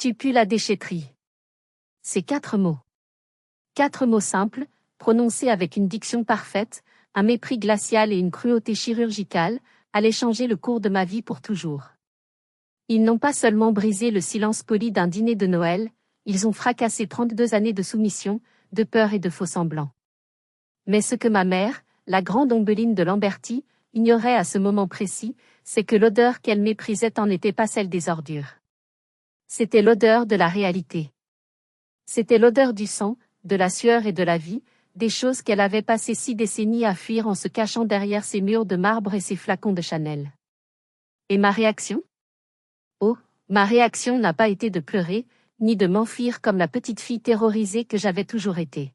Tu pues la déchetterie. Ces 4 mots. 4 mots simples, prononcés avec une diction parfaite, un mépris glacial et une cruauté chirurgicale, allaient changer le cours de ma vie pour toujours. Ils n'ont pas seulement brisé le silence poli d'un dîner de Noël, ils ont fracassé 32 années de soumission, de peur et de faux-semblants. Mais ce que ma mère, la grande Ombeline de Lamberty, ignorait à ce moment précis, c'est que l'odeur qu'elle méprisait n'était pas celle des ordures. C'était l'odeur de la réalité. C'était l'odeur du sang, de la sueur et de la vie, des choses qu'elle avait passé 6 décennies à fuir en se cachant derrière ses murs de marbre et ses flacons de Chanel. Et ma réaction ? Oh, ma réaction n'a pas été de pleurer, ni de m'enfuir comme la petite fille terrorisée que j'avais toujours été.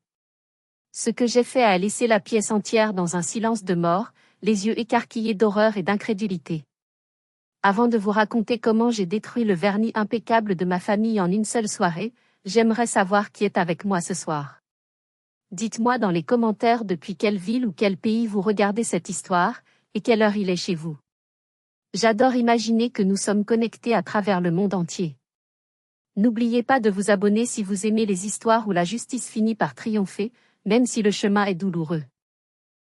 Ce que j'ai fait a laissé la pièce entière dans un silence de mort, les yeux écarquillés d'horreur et d'incrédulité. Avant de vous raconter comment j'ai détruit le vernis impeccable de ma famille en une seule soirée, j'aimerais savoir qui est avec moi ce soir. Dites-moi dans les commentaires depuis quelle ville ou quel pays vous regardez cette histoire, et quelle heure il est chez vous. J'adore imaginer que nous sommes connectés à travers le monde entier. N'oubliez pas de vous abonner si vous aimez les histoires où la justice finit par triompher, même si le chemin est douloureux.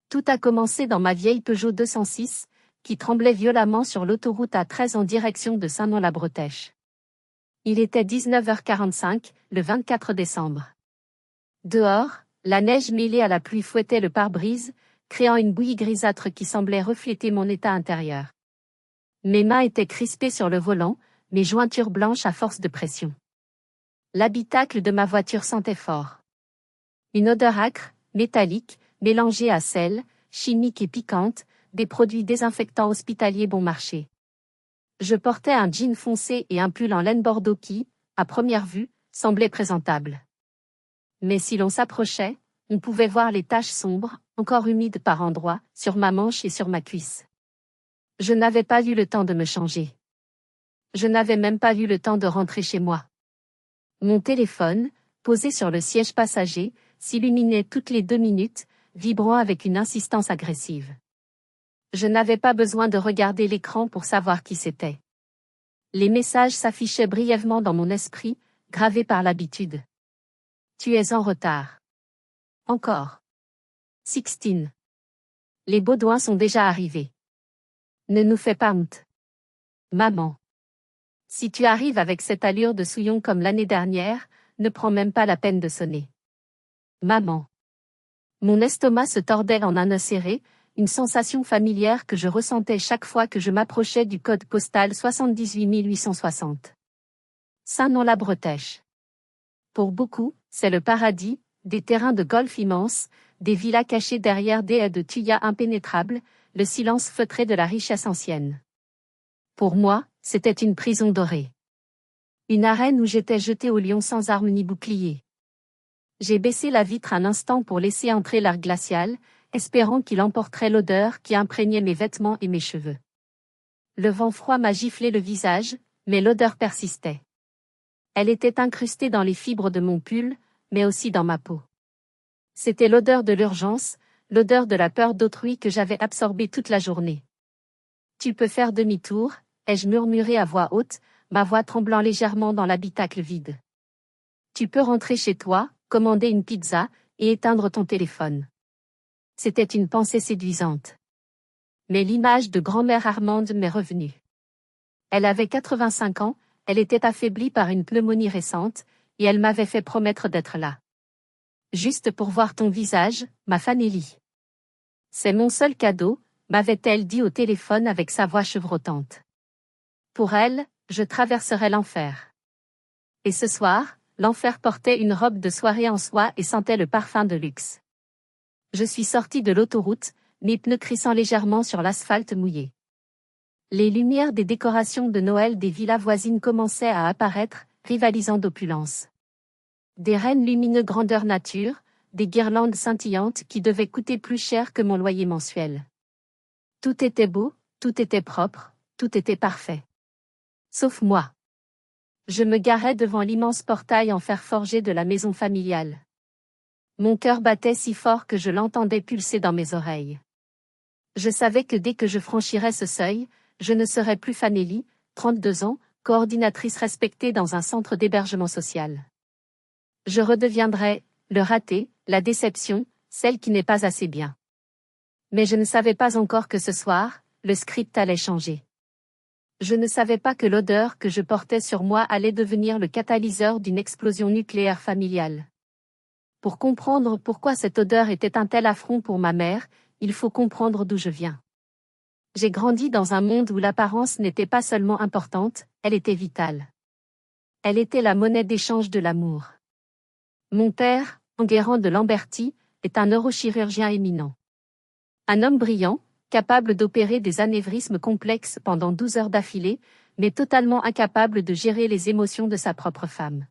Tout a commencé dans ma vieille Peugeot 206, qui tremblait violemment sur l'autoroute A13 en direction de Saint-Nom-la-Bretèche. Il était 19h45, le 24 décembre. Dehors, la neige mêlée à la pluie fouettait le pare-brise, créant une bouillie grisâtre qui semblait refléter mon état intérieur. Mes mains étaient crispées sur le volant, mes jointures blanches à force de pression. L'habitacle de ma voiture sentait fort. Une odeur âcre, métallique, mélangée à sel, chimique et piquante, des produits désinfectants hospitaliers bon marché. Je portais un jean foncé et un pull en laine bordeaux qui, à première vue, semblaient présentables. Mais si l'on s'approchait, on pouvait voir les taches sombres, encore humides par endroits, sur ma manche et sur ma cuisse. Je n'avais pas eu le temps de me changer. Je n'avais même pas eu le temps de rentrer chez moi. Mon téléphone, posé sur le siège passager, s'illuminait toutes les 2 minutes, vibrant avec une insistance agressive. Je n'avais pas besoin de regarder l'écran pour savoir qui c'était. Les messages s'affichaient brièvement dans mon esprit, gravés par l'habitude. Tu es en retard. Encore. 16. Les Baudouins sont déjà arrivés. Ne nous fais pas honte. Maman. Si tu arrives avec cette allure de souillon comme l'année dernière, ne prends même pas la peine de sonner. Maman. Mon estomac se tordait en un nœud serré, une sensation familière que je ressentais chaque fois que je m'approchais du code postal 78 860. Saint-Nom-la-Bretèche. Pour beaucoup, c'est le paradis, des terrains de golf immenses, des villas cachées derrière des haies de thuyas impénétrables, le silence feutré de la richesse ancienne. Pour moi, c'était une prison dorée. Une arène où j'étais jeté au lion sans armes ni bouclier. J'ai baissé la vitre un instant pour laisser entrer l'air glacial, espérant qu'il emporterait l'odeur qui imprégnait mes vêtements et mes cheveux. Le vent froid m'a giflé le visage, mais l'odeur persistait. Elle était incrustée dans les fibres de mon pull, mais aussi dans ma peau. C'était l'odeur de l'urgence, l'odeur de la peur d'autrui que j'avais absorbée toute la journée. Tu peux faire demi-tour, ai-je murmuré à voix haute, ma voix tremblant légèrement dans l'habitacle vide. Tu peux rentrer chez toi, commander une pizza, et éteindre ton téléphone. C'était une pensée séduisante. Mais l'image de grand-mère Armande m'est revenue. Elle avait 85 ans, elle était affaiblie par une pneumonie récente, et elle m'avait fait promettre d'être là. Juste pour voir ton visage, ma Fanélie. C'est mon seul cadeau, m'avait-elle dit au téléphone avec sa voix chevrotante. Pour elle, je traverserais l'enfer. Et ce soir, l'enfer portait une robe de soirée en soie et sentait le parfum de luxe. Je suis sorti de l'autoroute, mes pneus crissant légèrement sur l'asphalte mouillé. Les lumières des décorations de Noël des villas voisines commençaient à apparaître, rivalisant d'opulence. Des rennes lumineux grandeur nature, des guirlandes scintillantes qui devaient coûter plus cher que mon loyer mensuel. Tout était beau, tout était propre, tout était parfait. Sauf moi. Je me garais devant l'immense portail en fer forgé de la maison familiale. Mon cœur battait si fort que je l'entendais pulser dans mes oreilles. Je savais que dès que je franchirais ce seuil, je ne serais plus Fanélie, 32 ans, coordinatrice respectée dans un centre d'hébergement social. Je redeviendrai le raté, la déception, celle qui n'est pas assez bien. Mais je ne savais pas encore que ce soir, le script allait changer. Je ne savais pas que l'odeur que je portais sur moi allait devenir le catalyseur d'une explosion nucléaire familiale. Pour comprendre pourquoi cette odeur était un tel affront pour ma mère, il faut comprendre d'où je viens. J'ai grandi dans un monde où l'apparence n'était pas seulement importante, elle était vitale. Elle était la monnaie d'échange de l'amour. Mon père, Enguerrand de Lamberty, est un neurochirurgien éminent. Un homme brillant, capable d'opérer des anévrismes complexes pendant 12 heures d'affilée, mais totalement incapable de gérer les émotions de sa propre femme.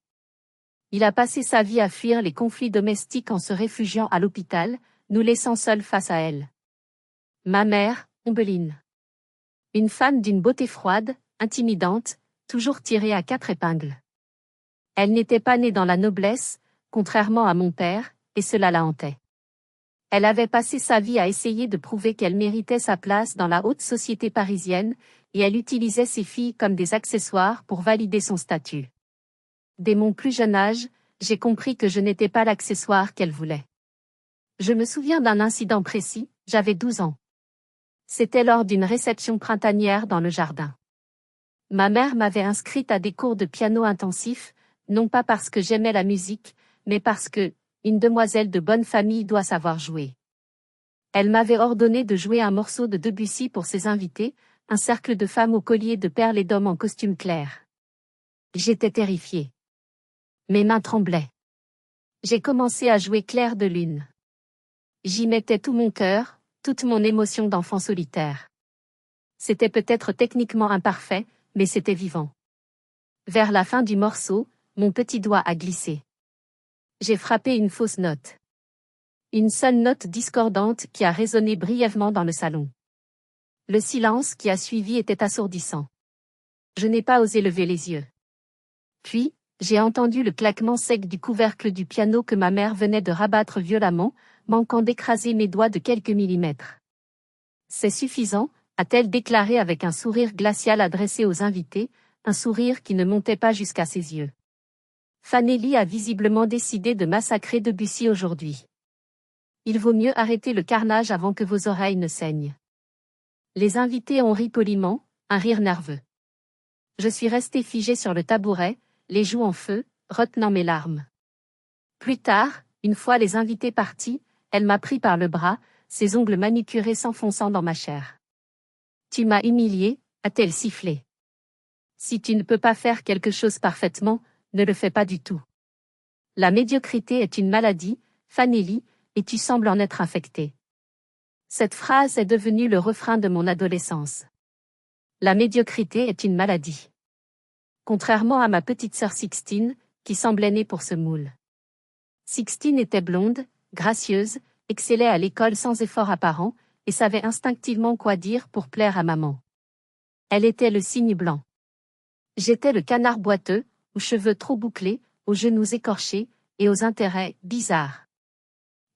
Il a passé sa vie à fuir les conflits domestiques en se réfugiant à l'hôpital, nous laissant seuls face à elle. Ma mère, Ombeline. Une femme d'une beauté froide, intimidante, toujours tirée à 4 épingles. Elle n'était pas née dans la noblesse, contrairement à mon père, et cela la hantait. Elle avait passé sa vie à essayer de prouver qu'elle méritait sa place dans la haute société parisienne, et elle utilisait ses filles comme des accessoires pour valider son statut. Dès mon plus jeune âge, j'ai compris que je n'étais pas l'accessoire qu'elle voulait. Je me souviens d'un incident précis, j'avais 12 ans. C'était lors d'une réception printanière dans le jardin. Ma mère m'avait inscrite à des cours de piano intensifs, non pas parce que j'aimais la musique, mais parce que, une demoiselle de bonne famille doit savoir jouer. Elle m'avait ordonné de jouer un morceau de Debussy pour ses invités, un cercle de femmes au collier de perles et d'hommes en costume clair. J'étais terrifiée. Mes mains tremblaient. J'ai commencé à jouer Clair de lune. J'y mettais tout mon cœur, toute mon émotion d'enfant solitaire. C'était peut-être techniquement imparfait, mais c'était vivant. Vers la fin du morceau, mon petit doigt a glissé. J'ai frappé une fausse note. Une seule note discordante qui a résonné brièvement dans le salon. Le silence qui a suivi était assourdissant. Je n'ai pas osé lever les yeux. Puis, j'ai entendu le claquement sec du couvercle du piano que ma mère venait de rabattre violemment, manquant d'écraser mes doigts de quelques millimètres. C'est suffisant, a-t-elle déclaré avec un sourire glacial adressé aux invités, un sourire qui ne montait pas jusqu'à ses yeux. Fanelli a visiblement décidé de massacrer Debussy aujourd'hui. Il vaut mieux arrêter le carnage avant que vos oreilles ne saignent. Les invités ont ri poliment, un rire nerveux. Je suis restée figée sur le tabouret, les joues en feu, retenant mes larmes. Plus tard, une fois les invités partis, elle m'a pris par le bras, ses ongles manicurés s'enfonçant dans ma chair. « Tu m'as humiliée », a-t-elle sifflé. « Si tu ne peux pas faire quelque chose parfaitement, ne le fais pas du tout. La médiocrité est une maladie, Fanelli, et tu sembles en être infectée. » Cette phrase est devenue le refrain de mon adolescence. La médiocrité est une maladie. Contrairement à ma petite sœur Sixtine, qui semblait née pour ce moule. Sixtine était blonde, gracieuse, excellait à l'école sans effort apparent, et savait instinctivement quoi dire pour plaire à maman. Elle était le cygne blanc. J'étais le canard boiteux, aux cheveux trop bouclés, aux genoux écorchés, et aux intérêts bizarres.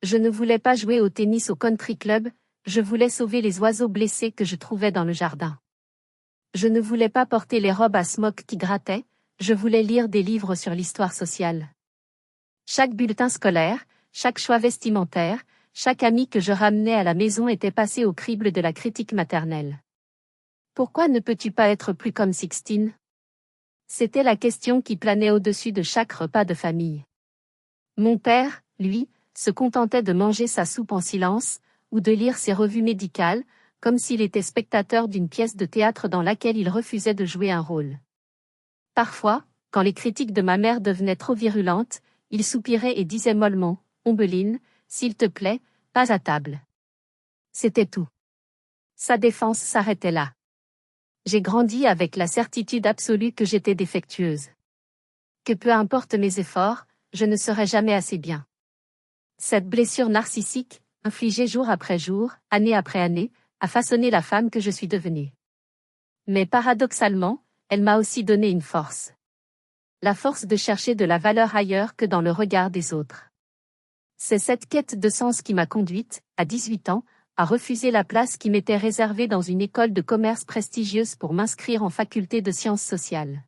Je ne voulais pas jouer au tennis au country club, je voulais sauver les oiseaux blessés que je trouvais dans le jardin. Je ne voulais pas porter les robes à smock qui grattaient, je voulais lire des livres sur l'histoire sociale. Chaque bulletin scolaire, chaque choix vestimentaire, chaque ami que je ramenais à la maison était passé au crible de la critique maternelle. Pourquoi ne peux-tu pas être plus comme Sixtine ? C'était la question qui planait au-dessus de chaque repas de famille. Mon père, lui, se contentait de manger sa soupe en silence, ou de lire ses revues médicales, comme s'il était spectateur d'une pièce de théâtre dans laquelle il refusait de jouer un rôle. Parfois, quand les critiques de ma mère devenaient trop virulentes, il soupirait et disait mollement, « Ombeline, s'il te plaît, pas à table. » C'était tout. Sa défense s'arrêtait là. J'ai grandi avec la certitude absolue que j'étais défectueuse. Que peu importe mes efforts, je ne serai jamais assez bien. Cette blessure narcissique, infligée jour après jour, année après année, a façonné la femme que je suis devenue. Mais paradoxalement, elle m'a aussi donné une force. La force de chercher de la valeur ailleurs que dans le regard des autres. C'est cette quête de sens qui m'a conduite, à 18 ans, à refuser la place qui m'était réservée dans une école de commerce prestigieuse pour m'inscrire en faculté de sciences sociales.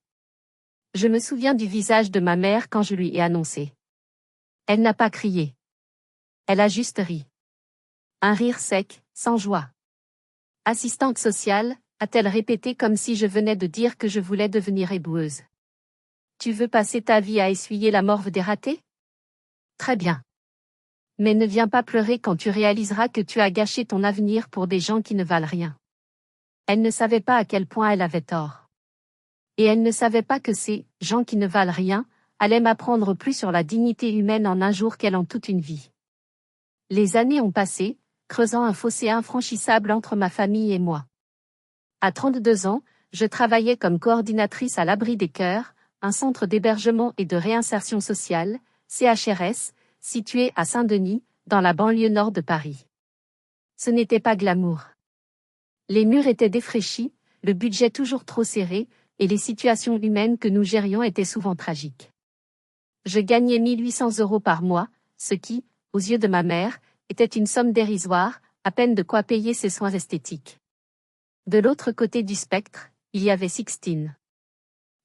Je me souviens du visage de ma mère quand je lui ai annoncé. Elle n'a pas crié. Elle a juste ri. Un rire sec, sans joie. Assistante sociale, a-t-elle répété comme si je venais de dire que je voulais devenir éboueuse. Tu veux passer ta vie à essuyer la morve des ratés? Très bien. Mais ne viens pas pleurer quand tu réaliseras que tu as gâché ton avenir pour des gens qui ne valent rien. Elle ne savait pas à quel point elle avait tort. Et elle ne savait pas que ces gens qui ne valent rien allaient m'apprendre plus sur la dignité humaine en un jour qu'elle en toute une vie. Les années ont passé, creusant un fossé infranchissable entre ma famille et moi. À 32 ans, je travaillais comme coordinatrice à l'Abri des Cœurs, un centre d'hébergement et de réinsertion sociale, CHRS, situé à Saint-Denis, dans la banlieue nord de Paris. Ce n'était pas glamour. Les murs étaient défraîchis, le budget toujours trop serré, et les situations humaines que nous gérions étaient souvent tragiques. Je gagnais 1800 € par mois, ce qui, aux yeux de ma mère, était une somme dérisoire, à peine de quoi payer ses soins esthétiques. De l'autre côté du spectre, il y avait Sixtine.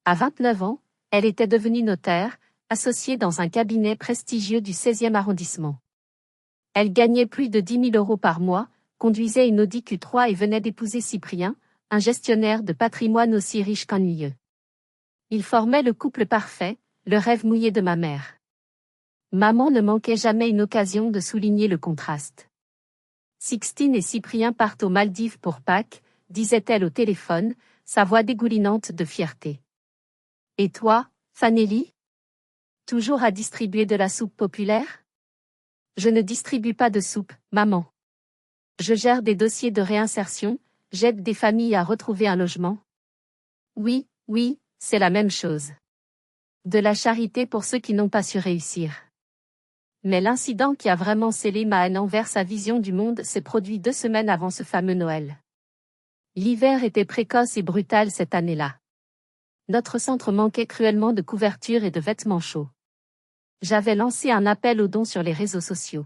À 29 ans, elle était devenue notaire, associée dans un cabinet prestigieux du 16e arrondissement. Elle gagnait plus de 10 000 € par mois, conduisait une Audi Q3 et venait d'épouser Cyprien, un gestionnaire de patrimoine aussi riche qu'ennuyeux. Ils formaient le couple parfait, le rêve mouillé de ma mère. Maman ne manquait jamais une occasion de souligner le contraste. Sixtine et Cyprien partent aux Maldives pour Pâques, disait-elle au téléphone, sa voix dégoulinante de fierté. Et toi, Fanelli? Toujours à distribuer de la soupe populaire? Je ne distribue pas de soupe, maman. Je gère des dossiers de réinsertion, j'aide des familles à retrouver un logement. Oui, c'est la même chose. De la charité pour ceux qui n'ont pas su réussir. Mais l'incident qui a vraiment scellé ma haine envers sa vision du monde s'est produit 2 semaines avant ce fameux Noël. L'hiver était précoce et brutal cette année-là. Notre centre manquait cruellement de couvertures et de vêtements chauds. J'avais lancé un appel aux dons sur les réseaux sociaux.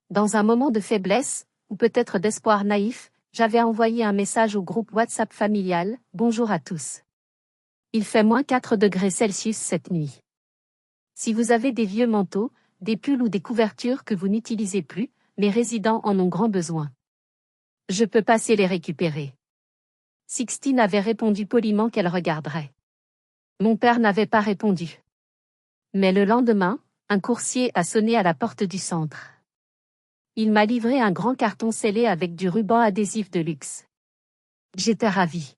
Dans un moment de faiblesse, ou peut-être d'espoir naïf, j'avais envoyé un message au groupe WhatsApp familial, « Bonjour à tous. Il fait -4 degrés Celsius cette nuit. Si vous avez des vieux manteaux, des pulls ou des couvertures que vous n'utilisez plus, mes résidents en ont grand besoin. Je peux passer les récupérer. » Sixtine avait répondu poliment qu'elle regarderait. Mon père n'avait pas répondu. Mais le lendemain, un coursier a sonné à la porte du centre. Il m'a livré un grand carton scellé avec du ruban adhésif de luxe. J'étais ravie.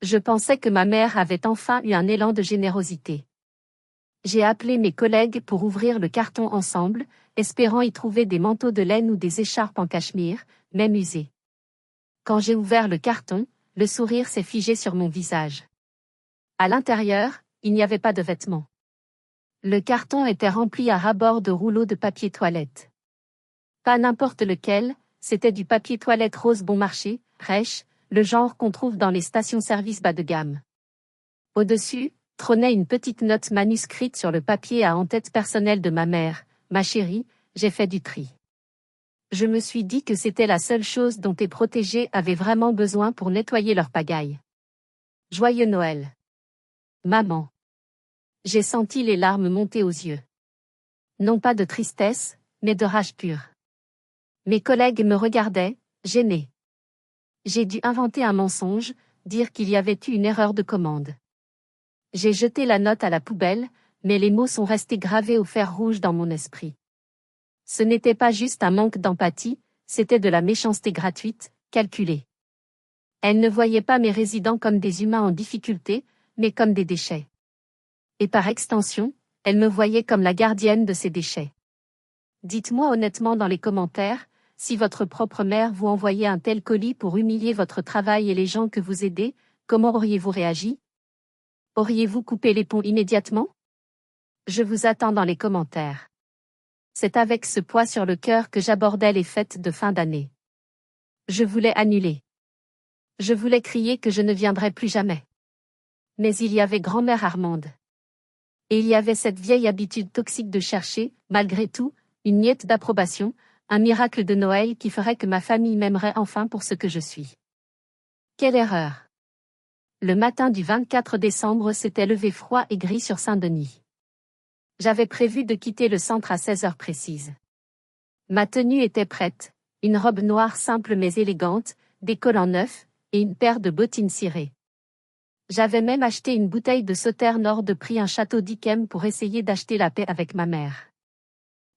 Je pensais que ma mère avait enfin eu un élan de générosité. J'ai appelé mes collègues pour ouvrir le carton ensemble, espérant y trouver des manteaux de laine ou des écharpes en cachemire, même usés. Quand j'ai ouvert le carton, le sourire s'est figé sur mon visage. À l'intérieur, il n'y avait pas de vêtements. Le carton était rempli à ras-bord de rouleaux de papier toilette. Pas n'importe lequel, c'était du papier toilette rose bon marché, rêche, le genre qu'on trouve dans les stations-service bas de gamme. Au-dessus, trônait une petite note manuscrite sur le papier à en-tête personnelle de ma mère. « Ma chérie, j'ai fait du tri. » Je me suis dit que c'était la seule chose dont tes protégés avaient vraiment besoin pour nettoyer leur pagaille. Joyeux Noël. Maman. J'ai senti les larmes monter aux yeux. Non pas de tristesse, mais de rage pure. Mes collègues me regardaient, gênés. J'ai dû inventer un mensonge, dire qu'il y avait eu une erreur de commande. J'ai jeté la note à la poubelle, mais les mots sont restés gravés au fer rouge dans mon esprit. Ce n'était pas juste un manque d'empathie, c'était de la méchanceté gratuite, calculée. Elle ne voyait pas mes résidents comme des humains en difficulté, mais comme des déchets. Et par extension, elle me voyait comme la gardienne de ces déchets. Dites-moi honnêtement dans les commentaires, si votre propre mère vous envoyait un tel colis pour humilier votre travail et les gens que vous aidez, comment auriez-vous réagi? Auriez-vous coupé les ponts immédiatement? Je vous attends dans les commentaires. C'est avec ce poids sur le cœur que j'abordais les fêtes de fin d'année. Je voulais annuler. Je voulais crier que je ne viendrais plus jamais. Mais il y avait grand-mère Armande. Et il y avait cette vieille habitude toxique de chercher, malgré tout, une miette d'approbation, un miracle de Noël qui ferait que ma famille m'aimerait enfin pour ce que je suis. Quelle erreur! Le matin du 24 décembre s'était levé froid et gris sur Saint-Denis. J'avais prévu de quitter le centre à 16 heures précises. Ma tenue était prête, une robe noire simple mais élégante, des collants neufs, et une paire de bottines cirées. J'avais même acheté une bouteille de Sauternes hors de prix un château d'Yquem pour essayer d'acheter la paix avec ma mère.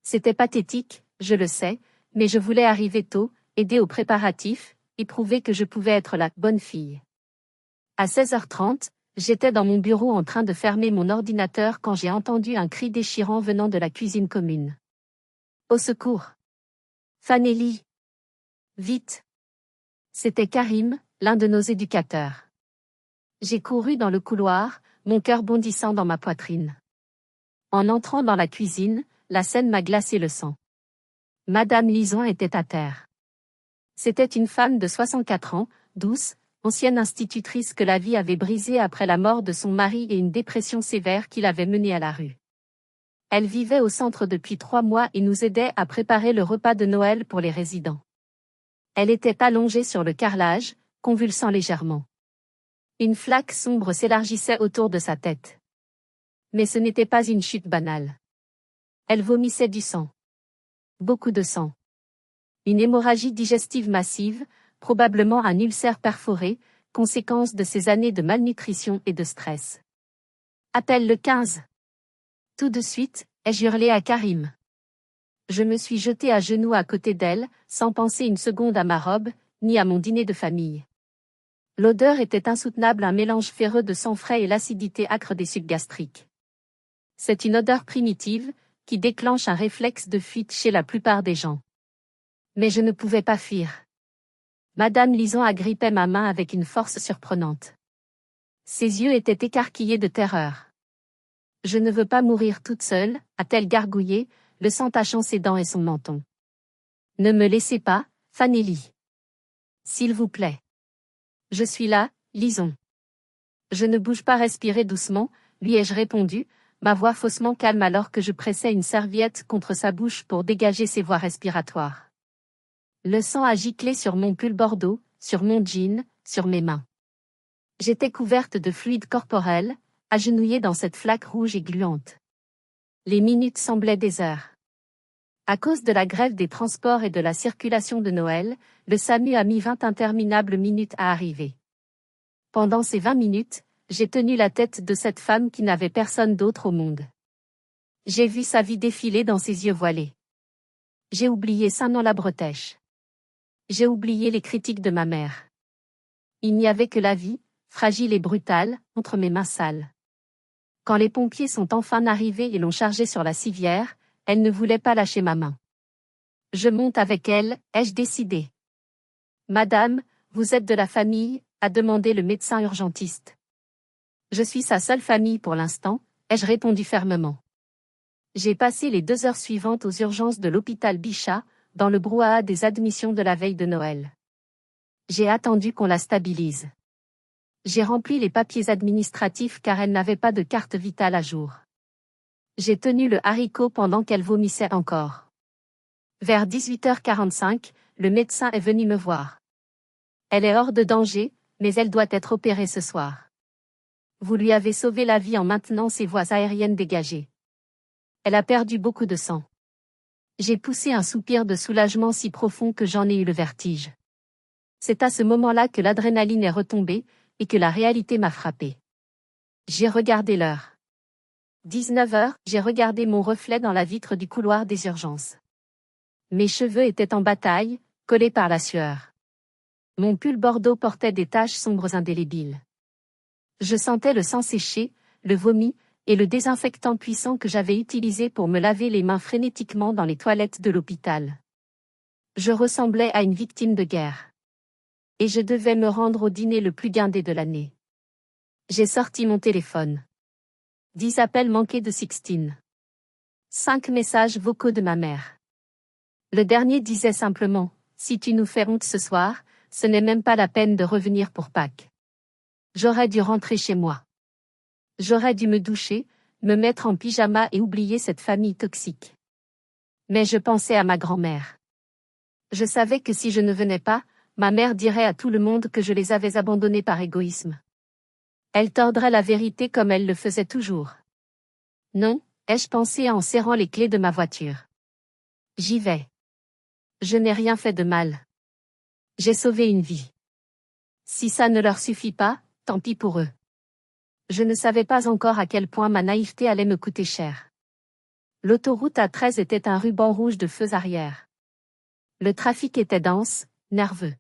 C'était pathétique, je le sais, mais je voulais arriver tôt, aider aux préparatifs, et prouver que je pouvais être la bonne fille. À 16h30, j'étais dans mon bureau en train de fermer mon ordinateur quand j'ai entendu un cri déchirant venant de la cuisine commune. Au secours! Fanelli! Vite! C'était Karim, l'un de nos éducateurs. J'ai couru dans le couloir, mon cœur bondissant dans ma poitrine. En entrant dans la cuisine, la scène m'a glacé le sang. Madame Lison était à terre. C'était une femme de 64 ans, douce, ancienne institutrice que la vie avait brisée après la mort de son mari et une dépression sévère qui l'avait menée à la rue. Elle vivait au centre depuis 3 mois et nous aidait à préparer le repas de Noël pour les résidents. Elle était allongée sur le carrelage, convulsant légèrement. Une flaque sombre s'élargissait autour de sa tête. Mais ce n'était pas une chute banale. Elle vomissait du sang. Beaucoup de sang. Une hémorragie digestive massive, probablement un ulcère perforé, conséquence de ces années de malnutrition et de stress. Appelle le 15. Tout de suite, ai-je hurlé à Karim. Je me suis jeté à genoux à côté d'elle, sans penser une seconde à ma robe, ni à mon dîner de famille. L'odeur était insoutenable, un mélange ferreux de sang frais et l'acidité âcre des sucs gastriques. C'est une odeur primitive, qui déclenche un réflexe de fuite chez la plupart des gens. Mais je ne pouvais pas fuir. Madame Lison agrippait ma main avec une force surprenante. Ses yeux étaient écarquillés de terreur. « Je ne veux pas mourir toute seule », a-t-elle gargouillé, le sang tachant ses dents et son menton. « Ne me laissez pas, Fanelli. S'il vous plaît. Je suis là, Lison. » Je ne bouge pas, respirer doucement, lui ai-je répondu, ma voix faussement calme alors que je pressais une serviette contre sa bouche pour dégager ses voies respiratoires. Le sang a giclé sur mon pull bordeaux, sur mon jean, sur mes mains. J'étais couverte de fluide corporel, agenouillée dans cette flaque rouge et gluante. Les minutes semblaient des heures. À cause de la grève des transports et de la circulation de Noël, le SAMU a mis 20 interminables minutes à arriver. Pendant ces 20 minutes, j'ai tenu la tête de cette femme qui n'avait personne d'autre au monde. J'ai vu sa vie défiler dans ses yeux voilés. J'ai oublié Saint-Nom la Bretèche. J'ai oublié les critiques de ma mère. Il n'y avait que la vie, fragile et brutale, entre mes mains sales. Quand les pompiers sont enfin arrivés et l'ont chargée sur la civière, elle ne voulait pas lâcher ma main. Je monte avec elle, ai-je décidé. Madame, vous êtes de la famille, a demandé le médecin urgentiste. Je suis sa seule famille pour l'instant, ai-je répondu fermement. J'ai passé les 2 heures suivantes aux urgences de l'hôpital Bichat, dans le brouhaha des admissions de la veille de Noël. J'ai attendu qu'on la stabilise. J'ai rempli les papiers administratifs car elle n'avait pas de carte vitale à jour. J'ai tenu le haricot pendant qu'elle vomissait encore. Vers 18h45, le médecin est venu me voir. Elle est hors de danger, mais elle doit être opérée ce soir. Vous lui avez sauvé la vie en maintenant ses voies aériennes dégagées. Elle a perdu beaucoup de sang. J'ai poussé un soupir de soulagement si profond que j'en ai eu le vertige. C'est à ce moment-là que l'adrénaline est retombée, et que la réalité m'a frappé. J'ai regardé l'heure. 19h, j'ai regardé mon reflet dans la vitre du couloir des urgences. Mes cheveux étaient en bataille, collés par la sueur. Mon pull bordeaux portait des taches sombres indélébiles. Je sentais le sang séché, le vomi, et le désinfectant puissant que j'avais utilisé pour me laver les mains frénétiquement dans les toilettes de l'hôpital. Je ressemblais à une victime de guerre. Et je devais me rendre au dîner le plus guindé de l'année. J'ai sorti mon téléphone. 10 appels manqués de Sixtine. 5 messages vocaux de ma mère. Le dernier disait simplement, « Si tu nous fais honte ce soir, ce n'est même pas la peine de revenir pour Pâques. » J'aurais dû rentrer chez moi. J'aurais dû me doucher, me mettre en pyjama et oublier cette famille toxique. Mais je pensais à ma grand-mère. Je savais que si je ne venais pas, ma mère dirait à tout le monde que je les avais abandonnés par égoïsme. Elle tordrait la vérité comme elle le faisait toujours. Non, ai-je pensé en serrant les clés de ma voiture. J'y vais. Je n'ai rien fait de mal. J'ai sauvé une vie. Si ça ne leur suffit pas, tant pis pour eux. Je ne savais pas encore à quel point ma naïveté allait me coûter cher. L'autoroute A13 était un ruban rouge de feux arrière. Le trafic était dense, nerveux.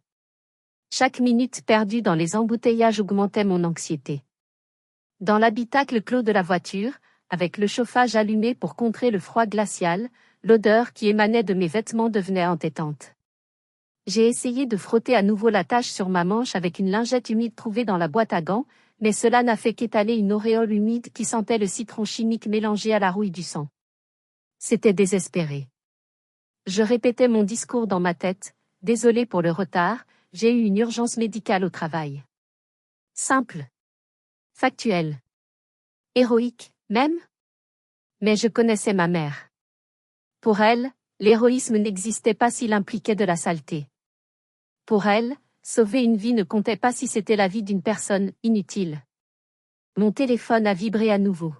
Chaque minute perdue dans les embouteillages augmentait mon anxiété. Dans l'habitacle clos de la voiture, avec le chauffage allumé pour contrer le froid glacial, l'odeur qui émanait de mes vêtements devenait entêtante. J'ai essayé de frotter à nouveau la tache sur ma manche avec une lingette humide trouvée dans la boîte à gants, mais cela n'a fait qu'étaler une auréole humide qui sentait le citron chimique mélangé à la rouille du sang. C'était désespéré. Je répétais mon discours dans ma tête, désolé pour le retard, j'ai eu une urgence médicale au travail. Simple. Factuel. Héroïque, même? Mais je connaissais ma mère. Pour elle, l'héroïsme n'existait pas s'il impliquait de la saleté. Pour elle, sauver une vie ne comptait pas si c'était la vie d'une personne inutile. Mon téléphone a vibré à nouveau.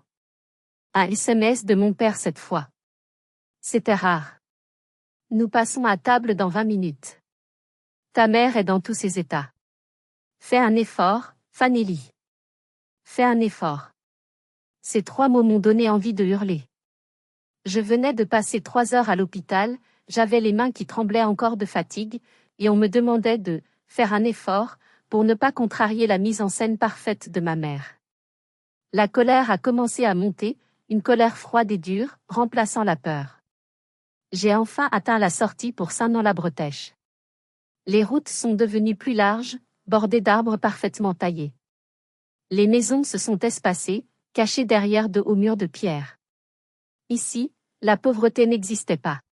Un SMS de mon père cette fois. C'était rare. Nous passons à table dans 20 minutes. Ta mère est dans tous ses états. Fais un effort, Fanelli. Fais un effort. Ces 3 mots m'ont donné envie de hurler. Je venais de passer 3 heures à l'hôpital, j'avais les mains qui tremblaient encore de fatigue, et on me demandait de faire un effort pour ne pas contrarier la mise en scène parfaite de ma mère. La colère a commencé à monter, une colère froide et dure, remplaçant la peur. J'ai enfin atteint la sortie pour Saint-Nom-la-Bretèche. Les routes sont devenues plus larges, bordées d'arbres parfaitement taillés. Les maisons se sont espacées, cachées derrière de hauts murs de pierre. Ici, la pauvreté n'existait pas.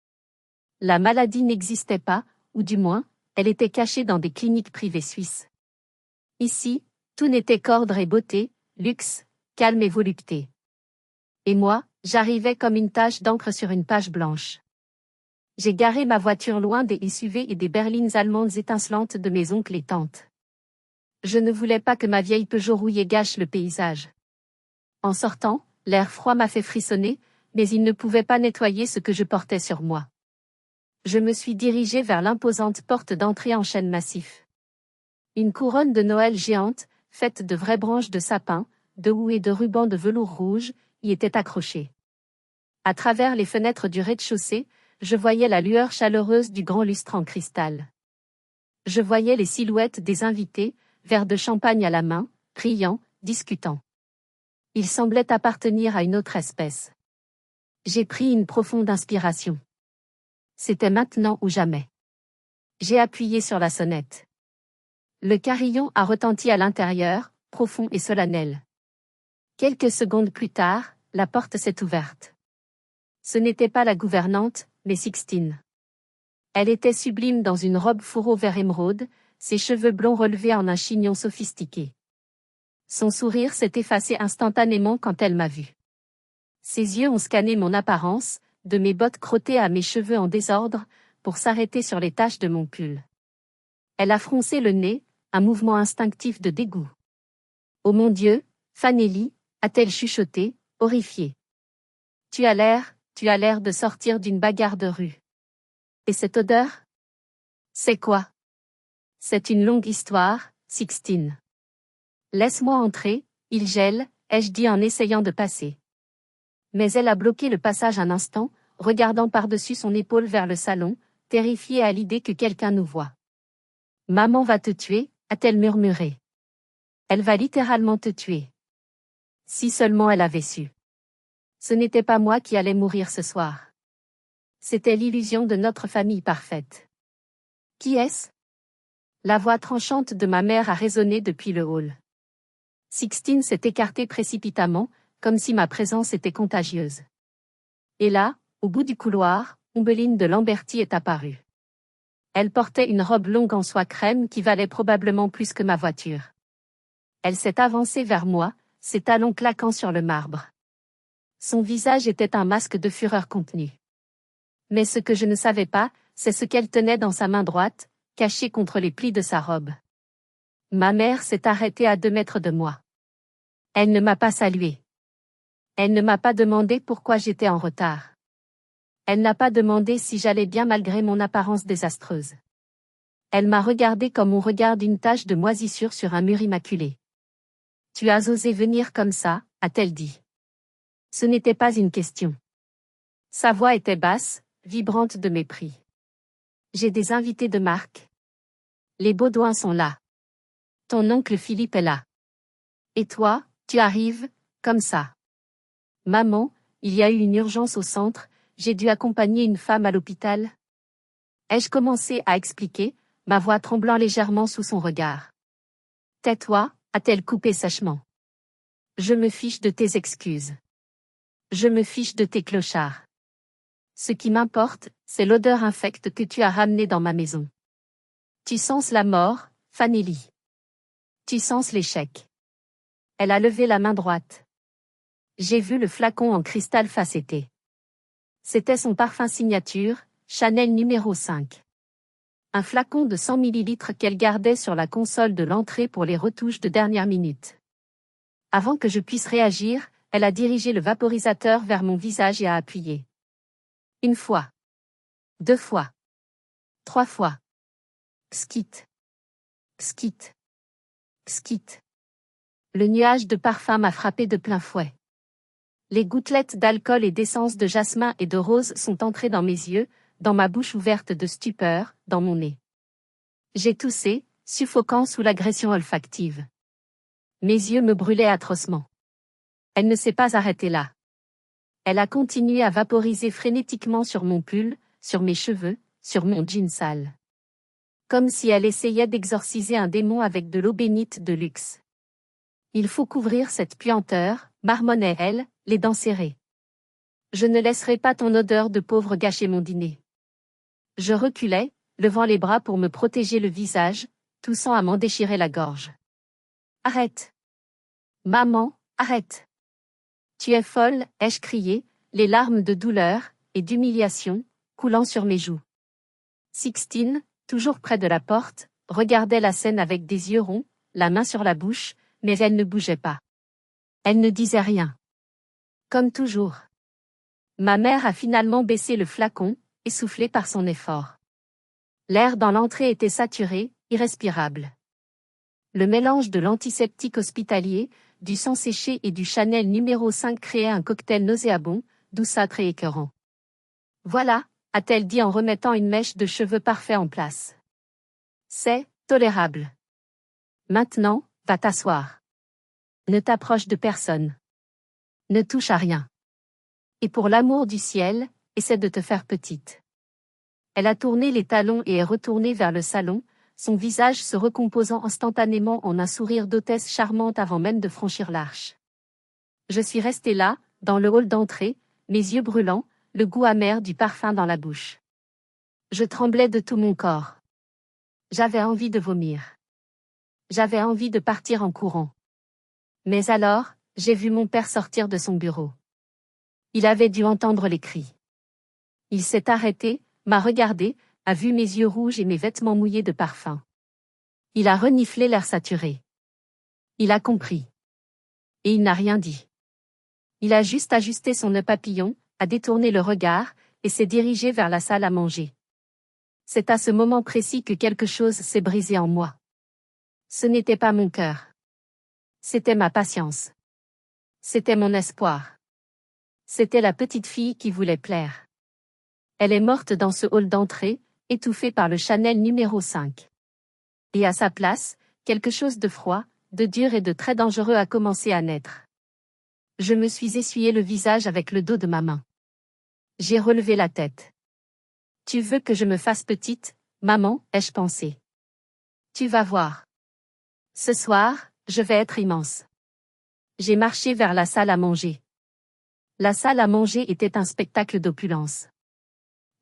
La maladie n'existait pas, ou du moins, elle était cachée dans des cliniques privées suisses. Ici, tout n'était qu'ordre et beauté, luxe, calme et volupté. Et moi, j'arrivais comme une tache d'encre sur une page blanche. J'ai garé ma voiture loin des SUV et des berlines allemandes étincelantes de mes oncles et tantes. Je ne voulais pas que ma vieille Peugeot rouillée gâche le paysage. En sortant, l'air froid m'a fait frissonner, mais il ne pouvait pas nettoyer ce que je portais sur moi. Je me suis dirigé vers l'imposante porte d'entrée en chêne massif. Une couronne de Noël géante, faite de vraies branches de sapin, de houes et de rubans de velours rouge, y était accrochée. À travers les fenêtres du rez-de-chaussée, je voyais la lueur chaleureuse du grand lustre en cristal. Je voyais les silhouettes des invités, verres de champagne à la main, riant, discutant. Ils semblaient appartenir à une autre espèce. J'ai pris une profonde inspiration. C'était maintenant ou jamais. J'ai appuyé sur la sonnette. Le carillon a retenti à l'intérieur, profond et solennel. Quelques secondes plus tard, la porte s'est ouverte. Ce n'était pas la gouvernante, mais Sixtine. Elle était sublime dans une robe fourreau vert émeraude, ses cheveux blonds relevés en un chignon sophistiqué. Son sourire s'est effacé instantanément quand elle m'a vu. Ses yeux ont scanné mon apparence, de mes bottes crottées à mes cheveux en désordre, pour s'arrêter sur les taches de mon pull. Elle a froncé le nez, un mouvement instinctif de dégoût. Oh mon Dieu, Fanelli, a-t-elle chuchoté, horrifiée. Tu as l'air de sortir d'une bagarre de rue. Et cette odeur? C'est quoi? C'est une longue histoire, Sixtine. Laisse-moi entrer, il gèle, ai-je dit en essayant de passer. Mais elle a bloqué le passage un instant, regardant par-dessus son épaule vers le salon, terrifiée à l'idée que quelqu'un nous voit. Maman va te tuer, a-t-elle murmuré. Elle va littéralement te tuer. Si seulement elle avait su. Ce n'était pas moi qui allais mourir ce soir. C'était l'illusion de notre famille parfaite. Qui est-ce? La voix tranchante de ma mère a résonné depuis le hall. Sixtine s'est écartée précipitamment, comme si ma présence était contagieuse. Et là, au bout du couloir, Ombeline de Lamberty est apparue. Elle portait une robe longue en soie crème qui valait probablement plus que ma voiture. Elle s'est avancée vers moi, ses talons claquant sur le marbre. Son visage était un masque de fureur contenue. Mais ce que je ne savais pas, c'est ce qu'elle tenait dans sa main droite, cachée contre les plis de sa robe. Ma mère s'est arrêtée à 2 mètres de moi. Elle ne m'a pas salué. Elle ne m'a pas demandé pourquoi j'étais en retard. Elle n'a pas demandé si j'allais bien malgré mon apparence désastreuse. Elle m'a regardé comme on regarde une tache de moisissure sur un mur immaculé. Tu as osé venir comme ça, a-t-elle dit. Ce n'était pas une question. Sa voix était basse, vibrante de mépris. J'ai des invités de marque. Les Baudouin sont là. Ton oncle Philippe est là. Et toi, tu arrives, comme ça. Maman, il y a eu une urgence au centre, j'ai dû accompagner une femme à l'hôpital. Ai-je commencé à expliquer, ma voix tremblant légèrement sous son regard. Tais-toi, a-t-elle coupé sèchement. Je me fiche de tes excuses. Je me fiche de tes clochards. Ce qui m'importe, c'est l'odeur infecte que tu as ramenée dans ma maison. Tu sens la mort, Fanelli. Tu sens l'échec. Elle a levé la main droite. J'ai vu le flacon en cristal facetté. C'était son parfum signature, Chanel numéro 5. Un flacon de 100 ml qu'elle gardait sur la console de l'entrée pour les retouches de dernière minute. Avant que je puisse réagir, elle a dirigé le vaporisateur vers mon visage et a appuyé. Une fois. 2 fois. 3 fois. Skit. Skit. Skit. Le nuage de parfum m'a frappé de plein fouet. Les gouttelettes d'alcool et d'essence de jasmin et de rose sont entrées dans mes yeux, dans ma bouche ouverte de stupeur, dans mon nez. J'ai toussé, suffoquant sous l'agression olfactive. Mes yeux me brûlaient atrocement. Elle ne s'est pas arrêtée là. Elle a continué à vaporiser frénétiquement sur mon pull, sur mes cheveux, sur mon jean sale. Comme si elle essayait d'exorciser un démon avec de l'eau bénite de luxe. Il faut couvrir cette puanteur, marmonnait-elle, les dents serrées. Je ne laisserai pas ton odeur de pauvre gâcher mon dîner. Je reculai, levant les bras pour me protéger le visage, toussant à m'en déchirer la gorge. Arrête. Maman, arrête. Tu es folle, ai-je crié, les larmes de douleur et d'humiliation coulant sur mes joues. Sixtine, toujours près de la porte, regardait la scène avec des yeux ronds, la main sur la bouche, mais elle ne bougeait pas. Elle ne disait rien. Comme toujours. Ma mère a finalement baissé le flacon, essoufflée par son effort. L'air dans l'entrée était saturé, irrespirable. Le mélange de l'antiseptique hospitalier, du sang séché et du Chanel numéro 5 créait un cocktail nauséabond, douceâtre et écœurant. Voilà, a-t-elle dit en remettant une mèche de cheveux parfait en place. C'est tolérable. Maintenant, va t'asseoir. Ne t'approche de personne. Ne touche à rien. Et pour l'amour du ciel, essaie de te faire petite. Elle a tourné les talons et est retournée vers le salon, son visage se recomposant instantanément en un sourire d'hôtesse charmante avant même de franchir l'arche. Je suis restée là, dans le hall d'entrée, mes yeux brûlants, le goût amer du parfum dans la bouche. Je tremblais de tout mon corps. J'avais envie de vomir. J'avais envie de partir en courant. Mais alors, j'ai vu mon père sortir de son bureau. Il avait dû entendre les cris. Il s'est arrêté, m'a regardé, a vu mes yeux rouges et mes vêtements mouillés de parfum. Il a reniflé l'air saturé. Il a compris. Et il n'a rien dit. Il a juste ajusté son nœud papillon, a détourné le regard, et s'est dirigé vers la salle à manger. C'est à ce moment précis que quelque chose s'est brisé en moi. Ce n'était pas mon cœur. C'était ma patience. C'était mon espoir. C'était la petite fille qui voulait plaire. Elle est morte dans ce hall d'entrée, étouffée par le Chanel numéro 5. Et à sa place, quelque chose de froid, de dur et de très dangereux a commencé à naître. Je me suis essuyé le visage avec le dos de ma main. J'ai relevé la tête. Tu veux que je me fasse petite, maman, ai-je pensé. Tu vas voir. Ce soir, je vais être immense. J'ai marché vers la salle à manger. La salle à manger était un spectacle d'opulence.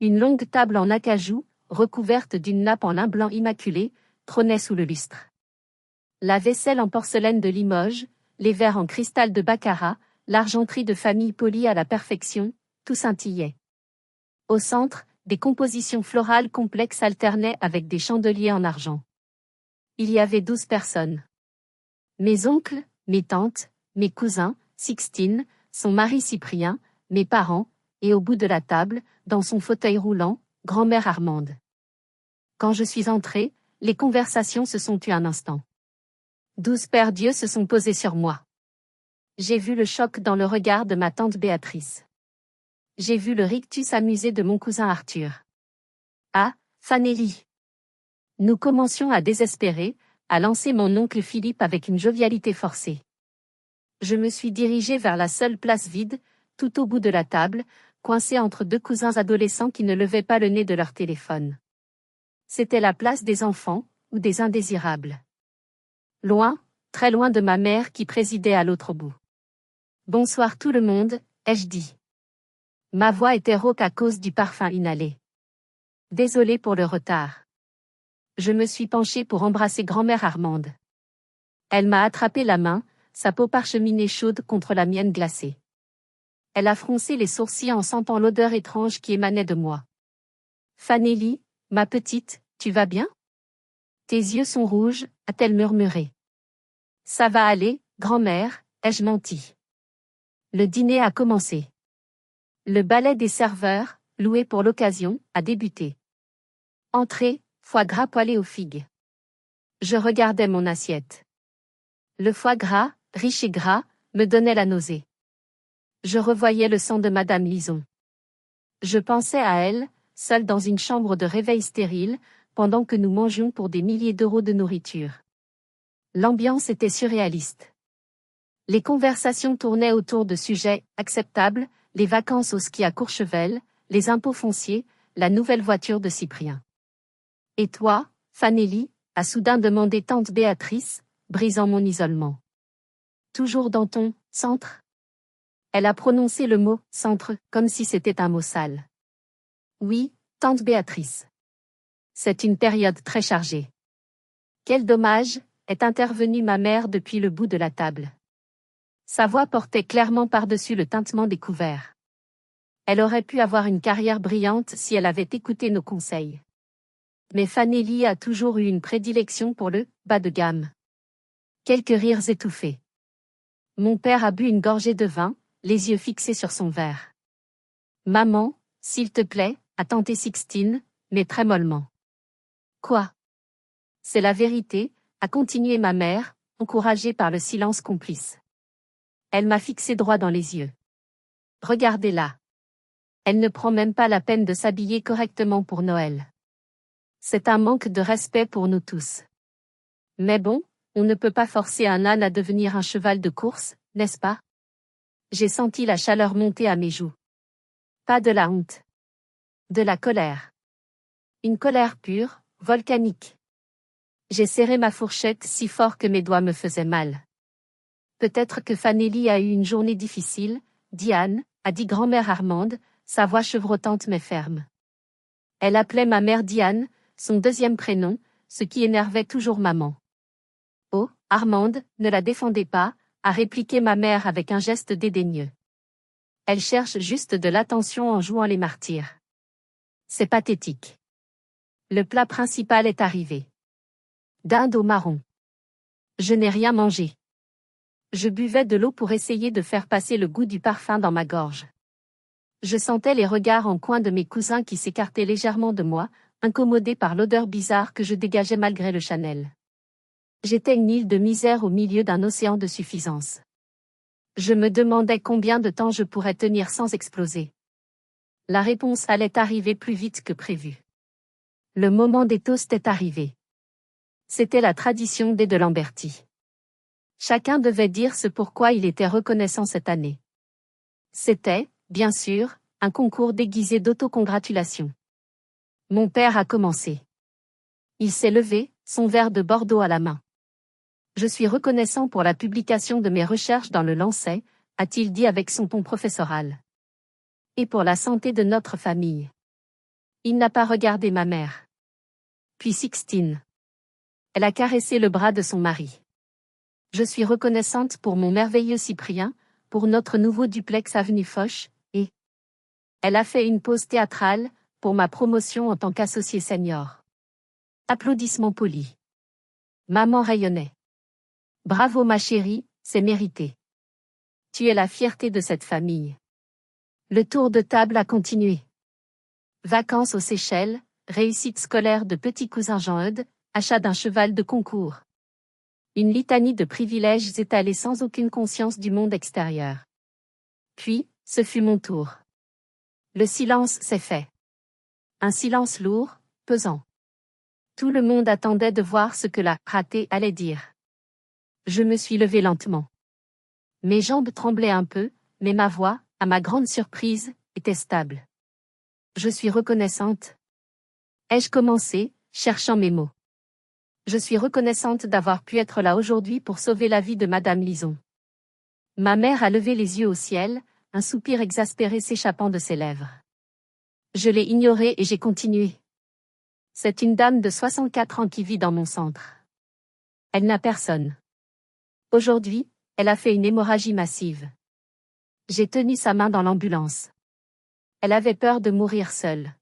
Une longue table en acajou, recouverte d'une nappe en lin blanc immaculé, trônait sous le lustre. La vaisselle en porcelaine de Limoges, les verres en cristal de Baccarat, l'argenterie de famille polie à la perfection, tout scintillait. Au centre, des compositions florales complexes alternaient avec des chandeliers en argent. Il y avait 12 personnes. Mes oncles, mes tantes, mes cousins, Sixtine, son mari Cyprien, mes parents, et au bout de la table, dans son fauteuil roulant, grand-mère Armande. Quand je suis entrée, les conversations se sont tues un instant. 12 paires d'yeux se sont posés sur moi. J'ai vu le choc dans le regard de ma tante Béatrice. J'ai vu le rictus amusé de mon cousin Arthur. Ah, Fanélie. Nous commencions à désespérer, a lancé mon oncle Philippe avec une jovialité forcée. Je me suis dirigée vers la seule place vide, tout au bout de la table, coincée entre deux cousins adolescents qui ne levaient pas le nez de leur téléphone. C'était la place des enfants, ou des indésirables. Loin, très loin de ma mère qui présidait à l'autre bout. Bonsoir tout le monde, ai-je dit. Ma voix était rauque à cause du parfum inhalé. Désolée pour le retard. Je me suis penchée pour embrasser grand-mère Armande. Elle m'a attrapé la main, sa peau parcheminée chaude contre la mienne glacée. Elle a froncé les sourcils en sentant l'odeur étrange qui émanait de moi. Fanélie, ma petite, tu vas bien? Tes yeux sont rouges, a-t-elle murmuré. Ça va aller, grand-mère, ai-je menti. Le dîner a commencé. Le ballet des serveurs, loué pour l'occasion, a débuté. Entrée, foie gras poêlé aux figues. Je regardais mon assiette. Le foie gras, riche et gras, me donnait la nausée. Je revoyais le sang de Madame Lison. Je pensais à elle, seule dans une chambre de réveil stérile, pendant que nous mangions pour des milliers d'euros de nourriture. L'ambiance était surréaliste. Les conversations tournaient autour de sujets acceptables, les vacances au ski à Courchevel, les impôts fonciers, la nouvelle voiture de Cyprien. Et toi, Fanélie, a soudain demandé tante Béatrice, brisant mon isolement. Toujours dans ton centre? Elle a prononcé le mot centre comme si c'était un mot sale. Oui, tante Béatrice. C'est une période très chargée. Quel dommage, est intervenue ma mère depuis le bout de la table. Sa voix portait clairement par-dessus le tintement des couverts. Elle aurait pu avoir une carrière brillante si elle avait écouté nos conseils. Mais Fanélie a toujours eu une prédilection pour le bas de gamme. Quelques rires étouffés. Mon père a bu une gorgée de vin, les yeux fixés sur son verre. Maman, s'il te plaît, a tenté Sixtine, mais très mollement. Quoi? C'est la vérité, a continué ma mère, encouragée par le silence complice. Elle m'a fixé droit dans les yeux. Regardez-la. Elle ne prend même pas la peine de s'habiller correctement pour Noël. C'est un manque de respect pour nous tous. Mais bon, on ne peut pas forcer un âne à devenir un cheval de course, n'est-ce pas? J'ai senti la chaleur monter à mes joues. Pas de la honte. De la colère. Une colère pure, volcanique. J'ai serré ma fourchette si fort que mes doigts me faisaient mal. Peut-être que Fanélie a eu une journée difficile, Diane, a dit grand-mère Armande, sa voix chevrotante mais ferme. Elle appelait ma mère Diane, son deuxième prénom, ce qui énervait toujours maman. Oh, Armande, ne la défendez pas, a répliqué ma mère avec un geste dédaigneux. Elle cherche juste de l'attention en jouant les martyrs. C'est pathétique. Le plat principal est arrivé. Dinde au marron. Je n'ai rien mangé. Je buvais de l'eau pour essayer de faire passer le goût du parfum dans ma gorge. Je sentais les regards en coin de mes cousins qui s'écartaient légèrement de moi, incommodés par l'odeur bizarre que je dégageais malgré le Chanel. J'étais une île de misère au milieu d'un océan de suffisance. Je me demandais combien de temps je pourrais tenir sans exploser. La réponse allait arriver plus vite que prévu. Le moment des toasts est arrivé. C'était la tradition des de Lamberty. Chacun devait dire ce pourquoi il était reconnaissant cette année. C'était, bien sûr, un concours déguisé d'autocongratulation. Mon père a commencé. Il s'est levé, son verre de Bordeaux à la main. Je suis reconnaissant pour la publication de mes recherches dans le Lancet, a-t-il dit avec son ton professoral. Et pour la santé de notre famille. Il n'a pas regardé ma mère. Puis Sixtine. Elle a caressé le bras de son mari. Je suis reconnaissante pour mon merveilleux Cyprien, pour notre nouveau duplex avenue Foch, et... Elle a fait une pause théâtrale, pour ma promotion en tant qu'associé senior. Applaudissements polis. Maman rayonnait. Bravo ma chérie, c'est mérité. Tu es la fierté de cette famille. Le tour de table a continué. Vacances aux Seychelles, réussite scolaire de petit cousin Jean-Eudes, achat d'un cheval de concours. Une litanie de privilèges étalés sans aucune conscience du monde extérieur. Puis, ce fut mon tour. Le silence s'est fait. Un silence lourd, pesant. Tout le monde attendait de voir ce que la ratée allait dire. Je me suis levée lentement. Mes jambes tremblaient un peu, mais ma voix, à ma grande surprise, était stable. Je suis reconnaissante. Ai-je commencé, cherchant mes mots. Je suis reconnaissante d'avoir pu être là aujourd'hui pour sauver la vie de Madame Lison. Ma mère a levé les yeux au ciel, un soupir exaspéré s'échappant de ses lèvres. Je l'ai ignoré et j'ai continué. C'est une dame de 64 ans qui vit dans mon centre. Elle n'a personne. Aujourd'hui, elle a fait une hémorragie massive. J'ai tenu sa main dans l'ambulance. Elle avait peur de mourir seule.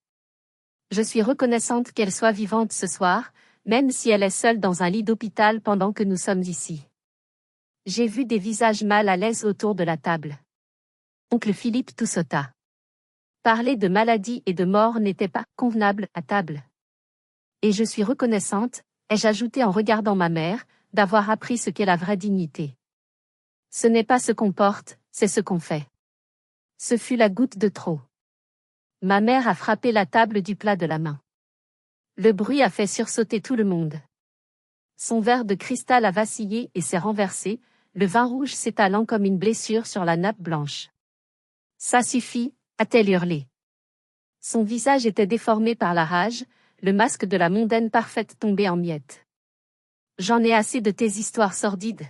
Je suis reconnaissante qu'elle soit vivante ce soir, même si elle est seule dans un lit d'hôpital pendant que nous sommes ici. J'ai vu des visages mal à l'aise autour de la table. Oncle Philippe toussota. Parler de maladie et de mort n'était pas convenable à table. Et je suis reconnaissante, ai-je ajouté en regardant ma mère, d'avoir appris ce qu'est la vraie dignité. Ce n'est pas ce qu'on porte, c'est ce qu'on fait. Ce fut la goutte de trop. Ma mère a frappé la table du plat de la main. Le bruit a fait sursauter tout le monde. Son verre de cristal a vacillé et s'est renversé, le vin rouge s'étalant comme une blessure sur la nappe blanche. Ça suffit, a-t-elle hurlé. Son visage était déformé par la rage, le masque de la mondaine parfaite tombé en miettes. J'en ai assez de tes histoires sordides.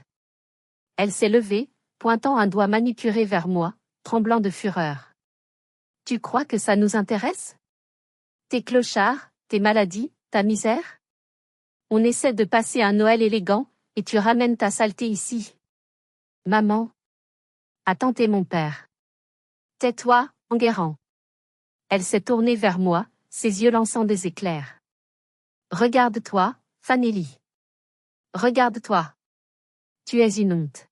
Elle s'est levée, pointant un doigt manucuré vers moi, tremblant de fureur. Tu crois que ça nous intéresse? Tes clochards, tes maladies, ta misère? On essaie de passer un Noël élégant, et tu ramènes ta saleté ici. Maman. A tenté mon père. Tais-toi, Enguerrand. Elle s'est tournée vers moi, ses yeux lançant des éclairs. Regarde-toi, Fanélie. Regarde-toi. Tu es une honte.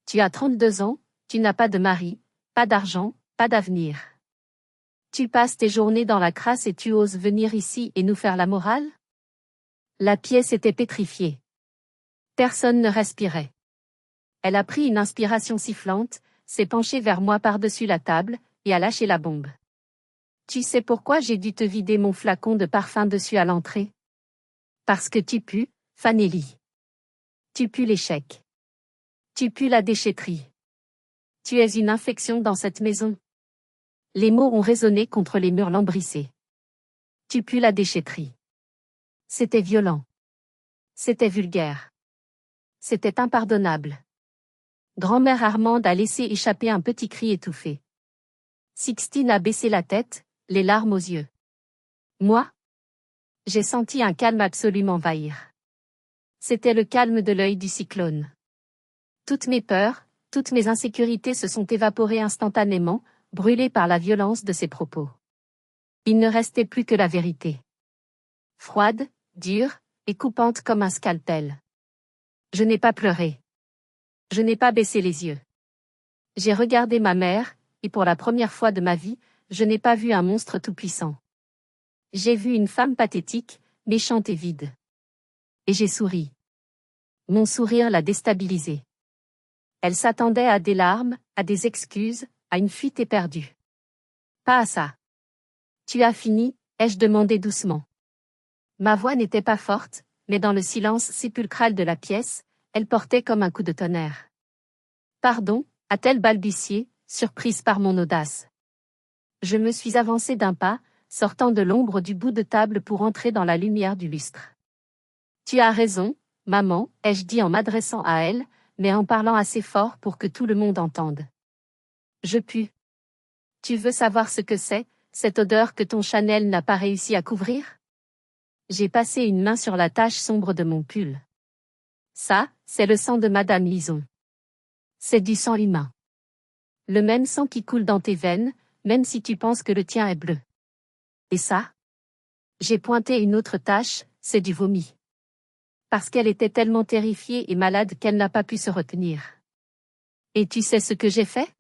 Tu as 32 ans, tu n'as pas de mari, pas d'argent, pas d'avenir. Tu passes tes journées dans la crasse et tu oses venir ici et nous faire la morale? La pièce était pétrifiée. Personne ne respirait. Elle a pris une inspiration sifflante, s'est penchée vers moi par-dessus la table, et a lâché la bombe. Tu sais pourquoi j'ai dû te vider mon flacon de parfum dessus à l'entrée? Parce que tu pues, Fanélie. Tu pues l'échec. Tu pues la déchetterie. Tu es une infection dans cette maison. Les mots ont résonné contre les murs lambrissés. Tu pues la déchetterie. C'était violent. C'était vulgaire. C'était impardonnable. Grand-mère Armande a laissé échapper un petit cri étouffé. Sixtine a baissé la tête, les larmes aux yeux. Moi? J'ai senti un calme absolu m'envahir. C'était le calme de l'œil du cyclone. Toutes mes peurs, toutes mes insécurités se sont évaporées instantanément, brûlées par la violence de ses propos. Il ne restait plus que la vérité. Froide, dure, et coupante comme un scalpel. Je n'ai pas pleuré. Je n'ai pas baissé les yeux. J'ai regardé ma mère, et pour la première fois de ma vie, je n'ai pas vu un monstre tout-puissant. J'ai vu une femme pathétique, méchante et vide. Et j'ai souri. Mon sourire l'a déstabilisée. Elle s'attendait à des larmes, à des excuses, à une fuite éperdue. Pas à ça. Tu as fini, ai-je demandé doucement. Ma voix n'était pas forte, mais dans le silence sépulcral de la pièce, elle portait comme un coup de tonnerre. Pardon, a-t-elle balbutié, surprise par mon audace. Je me suis avancée d'un pas, sortant de l'ombre du bout de table pour entrer dans la lumière du lustre. Tu as raison, maman, ai-je dit en m'adressant à elle, mais en parlant assez fort pour que tout le monde entende. Je pue. Tu veux savoir ce que c'est, cette odeur que ton Chanel n'a pas réussi à couvrir? J'ai passé une main sur la tache sombre de mon pull. Ça, c'est le sang de Madame Lison. C'est du sang humain. Le même sang qui coule dans tes veines, même si tu penses que le tien est bleu. Et ça? J'ai pointé une autre tache, c'est du vomi. Parce qu'elle était tellement terrifiée et malade qu'elle n'a pas pu se retenir. Et tu sais ce que j'ai fait?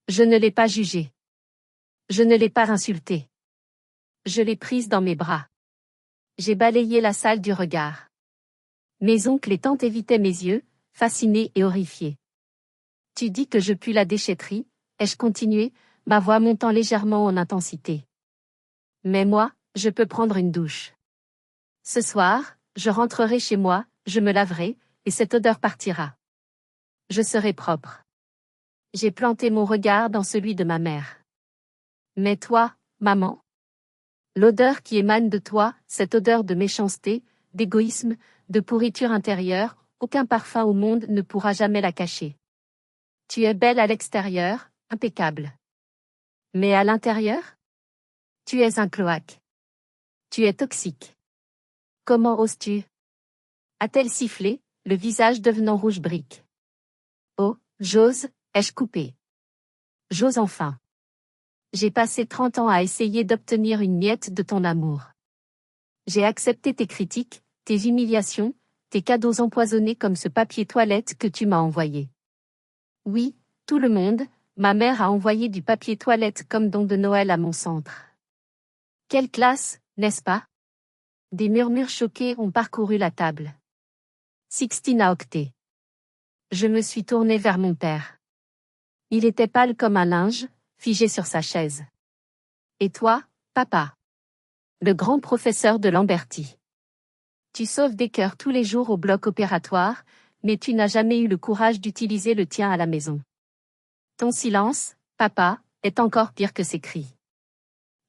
Je ne l'ai pas jugée. Je ne l'ai pas insultée. Je l'ai prise dans mes bras. J'ai balayé la salle du regard. Mes oncles et tantes évitaient mes yeux, fascinés et horrifiés. Tu dis que je pue la déchetterie, ai-je continué, ma voix montant légèrement en intensité. Mais moi, je peux prendre une douche. Ce soir, je rentrerai chez moi, je me laverai, et cette odeur partira. Je serai propre. J'ai planté mon regard dans celui de ma mère. Mais toi, maman? L'odeur qui émane de toi, cette odeur de méchanceté, d'égoïsme, de pourriture intérieure, aucun parfum au monde ne pourra jamais la cacher. Tu es belle à l'extérieur, impeccable. Mais à l'intérieur? Tu es un cloaque. Tu es toxique. Comment oses-tu? A-t-elle sifflé, le visage devenant rouge brique. Oh, j'ose, ai-je coupé. J'ose enfin. J'ai passé 30 ans à essayer d'obtenir une miette de ton amour. J'ai accepté tes critiques, tes humiliations, tes cadeaux empoisonnés comme ce papier toilette que tu m'as envoyé. Oui, tout le monde, ma mère a envoyé du papier toilette comme don de Noël à mon centre. Quelle classe, n'est-ce pas? Des murmures choqués ont parcouru la table. Sixtine a octé. Je me suis tournée vers mon père. Il était pâle comme un linge, figé sur sa chaise. Et toi, papa? Le grand professeur de Lamberty. Tu sauves des cœurs tous les jours au bloc opératoire, mais tu n'as jamais eu le courage d'utiliser le tien à la maison. Ton silence, papa, est encore pire que ses cris.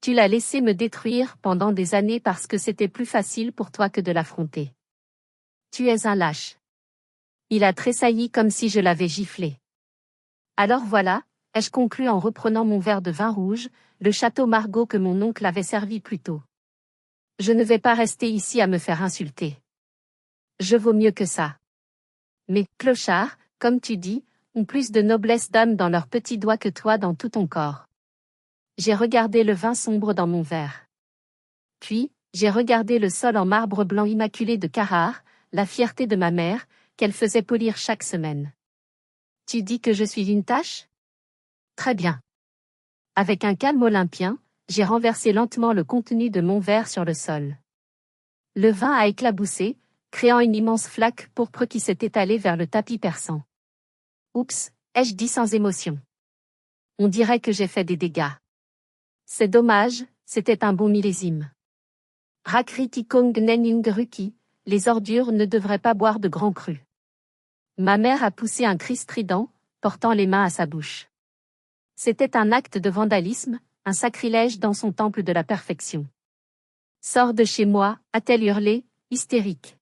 Tu l'as laissé me détruire pendant des années parce que c'était plus facile pour toi que de l'affronter. Tu es un lâche. Il a tressailli comme si je l'avais giflé. Alors voilà, ai-je conclu en reprenant mon verre de vin rouge, le château Margaux que mon oncle avait servi plus tôt. Je ne vais pas rester ici à me faire insulter. Je vaux mieux que ça. Mais, clochard, comme tu dis, ont plus de noblesse d'âme dans leurs petits doigts que toi dans tout ton corps. J'ai regardé le vin sombre dans mon verre. Puis, j'ai regardé le sol en marbre blanc immaculé de Carrare, la fierté de ma mère, qu'elle faisait polir chaque semaine. Tu dis que je suis une tâche? Très bien. Avec un calme olympien, j'ai renversé lentement le contenu de mon verre sur le sol. Le vin a éclaboussé, créant une immense flaque pourpre qui s'est étalée vers le tapis persan. Oups, ai-je dit sans émotion. On dirait que j'ai fait des dégâts. C'est dommage, c'était un bon millésime. Rakritikong Neningruki, les ordures ne devraient pas boire de grands crus. Ma mère a poussé un cri strident, portant les mains à sa bouche. C'était un acte de vandalisme, un sacrilège dans son temple de la perfection. Sors de chez moi, a-t-elle hurlé, hystérique.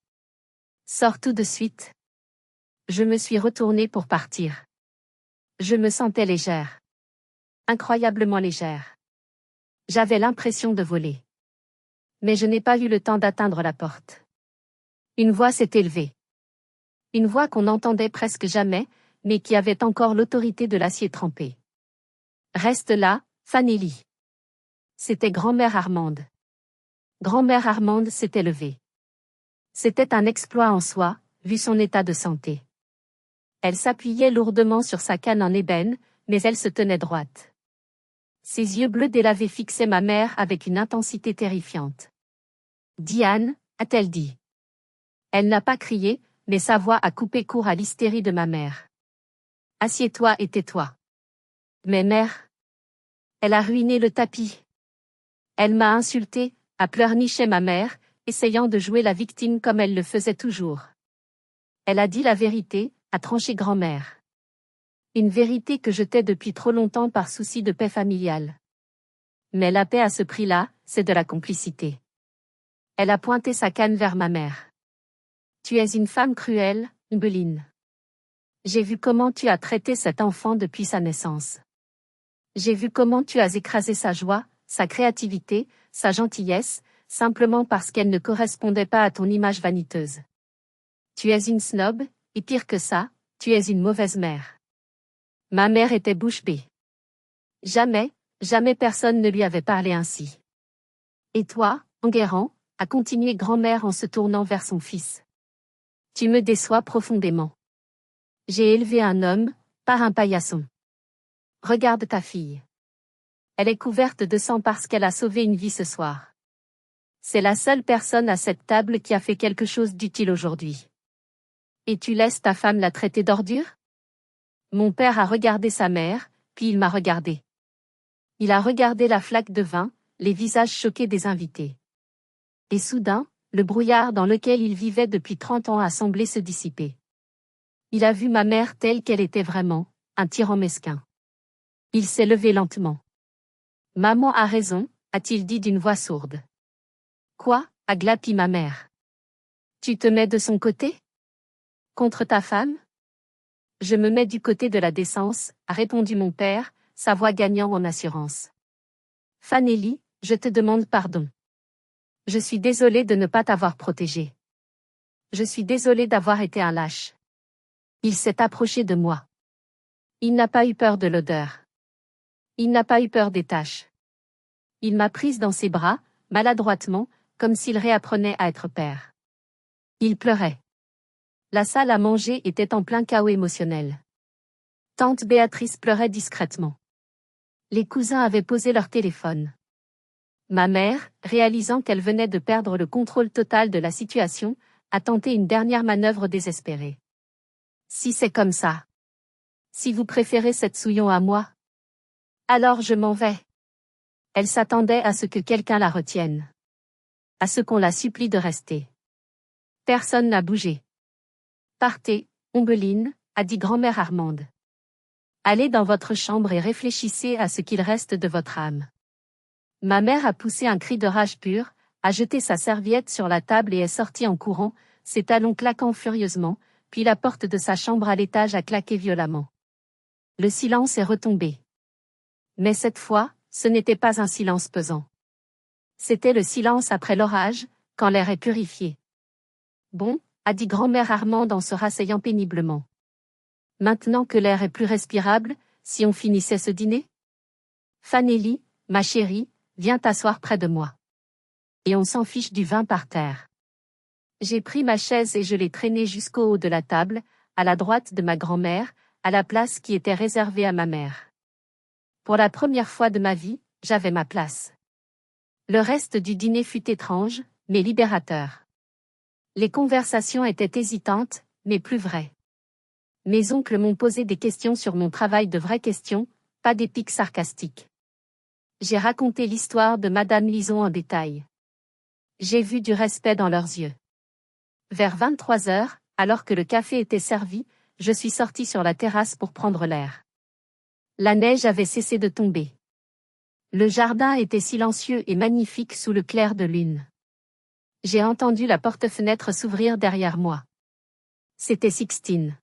Sors tout de suite. Je me suis retournée pour partir. Je me sentais légère. Incroyablement légère. J'avais l'impression de voler. Mais je n'ai pas eu le temps d'atteindre la porte. Une voix s'est élevée. Une voix qu'on n'entendait presque jamais, mais qui avait encore l'autorité de l'acier trempé. Reste là, Fanelli. C'était grand-mère Armande. Grand-mère Armande s'était levée. C'était un exploit en soi, vu son état de santé. Elle s'appuyait lourdement sur sa canne en ébène, mais elle se tenait droite. Ses yeux bleus délavés fixaient ma mère avec une intensité terrifiante. Diane, a-t-elle dit. Elle n'a pas crié, mais sa voix a coupé court à l'hystérie de ma mère. Assieds-toi et tais-toi. Mais mère. Elle a ruiné le tapis. Elle m'a insultée, a pleurniché ma mère, essayant de jouer la victime comme elle le faisait toujours. Elle a dit la vérité, a tranché grand-mère. Une vérité que je tais depuis trop longtemps par souci de paix familiale. Mais la paix à ce prix-là, c'est de la complicité. Elle a pointé sa canne vers ma mère. Tu es une femme cruelle, Umbeline. J'ai vu comment tu as traité cet enfant depuis sa naissance. J'ai vu comment tu as écrasé sa joie, sa créativité, sa gentillesse, simplement parce qu'elle ne correspondait pas à ton image vaniteuse. Tu es une snob, et pire que ça, tu es une mauvaise mère. Ma mère était bouche bée. Jamais, jamais personne ne lui avait parlé ainsi. Et toi, Enguerrand, a continué grand-mère en se tournant vers son fils. Tu me déçois profondément. J'ai élevé un homme, par un paillasson. Regarde ta fille. Elle est couverte de sang parce qu'elle a sauvé une vie ce soir. C'est la seule personne à cette table qui a fait quelque chose d'utile aujourd'hui. Et tu laisses ta femme la traiter d'ordure? Mon père a regardé sa mère, puis il m'a regardé. Il a regardé la flaque de vin, les visages choqués des invités. Et soudain, le brouillard dans lequel il vivait depuis 30 ans a semblé se dissiper. Il a vu ma mère telle qu'elle était vraiment, un tyran mesquin. Il s'est levé lentement. Maman a raison, a-t-il dit d'une voix sourde. Quoi, a glapi ma mère. Tu te mets de son côté? Contre ta femme? Je me mets du côté de la décence, a répondu mon père, sa voix gagnant en assurance. Fanelli, je te demande pardon. Je suis désolé de ne pas t'avoir protégé. Je suis désolé d'avoir été un lâche. Il s'est approché de moi. Il n'a pas eu peur de l'odeur. Il n'a pas eu peur des taches. Il m'a prise dans ses bras, maladroitement, comme s'il réapprenait à être père. Il pleurait. La salle à manger était en plein chaos émotionnel. Tante Béatrice pleurait discrètement. Les cousins avaient posé leur téléphone. Ma mère, réalisant qu'elle venait de perdre le contrôle total de la situation, a tenté une dernière manœuvre désespérée. Si c'est comme ça. Si vous préférez cette souillon à moi. Alors je m'en vais. Elle s'attendait à ce que quelqu'un la retienne. À ce qu'on la supplie de rester. Personne n'a bougé. Partez, Ombeline, a dit grand-mère Armande. Allez dans votre chambre et réfléchissez à ce qu'il reste de votre âme. Ma mère a poussé un cri de rage pure, a jeté sa serviette sur la table et est sortie en courant, ses talons claquant furieusement, puis la porte de sa chambre à l'étage a claqué violemment. Le silence est retombé. Mais cette fois, ce n'était pas un silence pesant. C'était le silence après l'orage, quand l'air est purifié. Bon, a dit grand-mère Armande en se rasseyant péniblement. Maintenant que l'air est plus respirable, si on finissait ce dîner? Fanelli, ma chérie, viens t'asseoir près de moi. Et on s'en fiche du vin par terre. J'ai pris ma chaise et je l'ai traînée jusqu'au haut de la table, à la droite de ma grand-mère, à la place qui était réservée à ma mère. Pour la première fois de ma vie, j'avais ma place. Le reste du dîner fut étrange, mais libérateur. Les conversations étaient hésitantes, mais plus vraies. Mes oncles m'ont posé des questions sur mon travail, de vraies questions, pas des piques sarcastiques. J'ai raconté l'histoire de Madame Lison en détail. J'ai vu du respect dans leurs yeux. Vers 23 heures, alors que le café était servi, je suis sortie sur la terrasse pour prendre l'air. La neige avait cessé de tomber. Le jardin était silencieux et magnifique sous le clair de lune. J'ai entendu la porte-fenêtre s'ouvrir derrière moi. C'était Sixtine.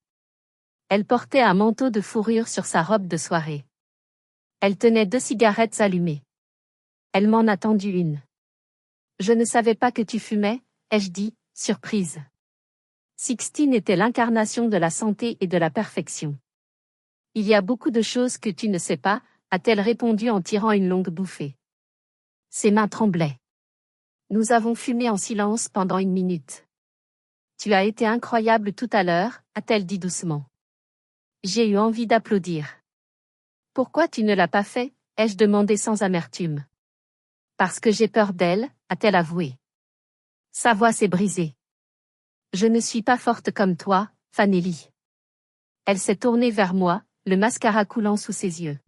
Elle portait un manteau de fourrure sur sa robe de soirée. Elle tenait 2 cigarettes allumées. Elle m'en a tendu une. Je ne savais pas que tu fumais, ai-je dit, surprise. Sixtine était l'incarnation de la santé et de la perfection. Il y a beaucoup de choses que tu ne sais pas, a-t-elle répondu en tirant une longue bouffée. Ses mains tremblaient. Nous avons fumé en silence pendant 1 minute. Tu as été incroyable tout à l'heure, a-t-elle dit doucement. J'ai eu envie d'applaudir. Pourquoi tu ne l'as pas fait, ai-je demandé sans amertume. Parce que j'ai peur d'elle, a-t-elle avoué. Sa voix s'est brisée. Je ne suis pas forte comme toi, Fanelli. Elle s'est tournée vers moi, le mascara coulant sous ses yeux.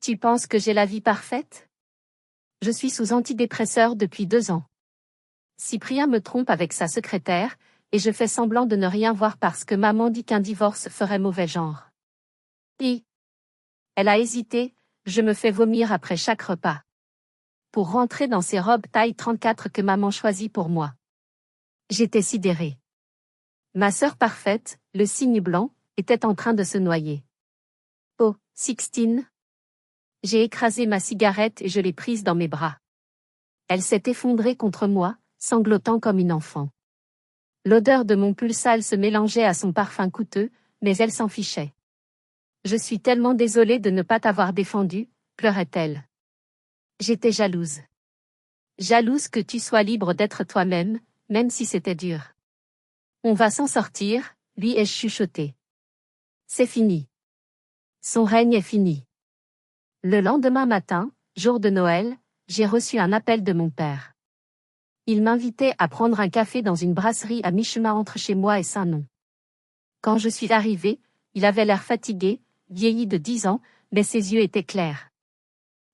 Tu penses que j'ai la vie parfaite? Je suis sous antidépresseur depuis 2 ans. Cyprien me trompe avec sa secrétaire, et je fais semblant de ne rien voir parce que maman dit qu'un divorce ferait mauvais genre. Et elle a hésité, je me fais vomir après chaque repas. Pour rentrer dans ces robes taille 34 que maman choisit pour moi. J'étais sidérée. Ma sœur parfaite, le cygne blanc, était en train de se noyer. Oh, Sixtine. J'ai écrasé ma cigarette et je l'ai prise dans mes bras. Elle s'est effondrée contre moi, sanglotant comme une enfant. L'odeur de mon pull sale se mélangeait à son parfum coûteux, mais elle s'en fichait. Je suis tellement désolée de ne pas t'avoir défendu, pleurait-elle. J'étais jalouse. Jalouse que tu sois libre d'être toi-même, même si c'était dur. On va s'en sortir, lui ai-je chuchoté. C'est fini. Son règne est fini. Le lendemain matin, jour de Noël, j'ai reçu un appel de mon père. Il m'invitait à prendre un café dans une brasserie à mi-chemin entre chez moi et Saint-Nom. Quand je suis arrivé, il avait l'air fatigué, vieilli de 10 ans, mais ses yeux étaient clairs.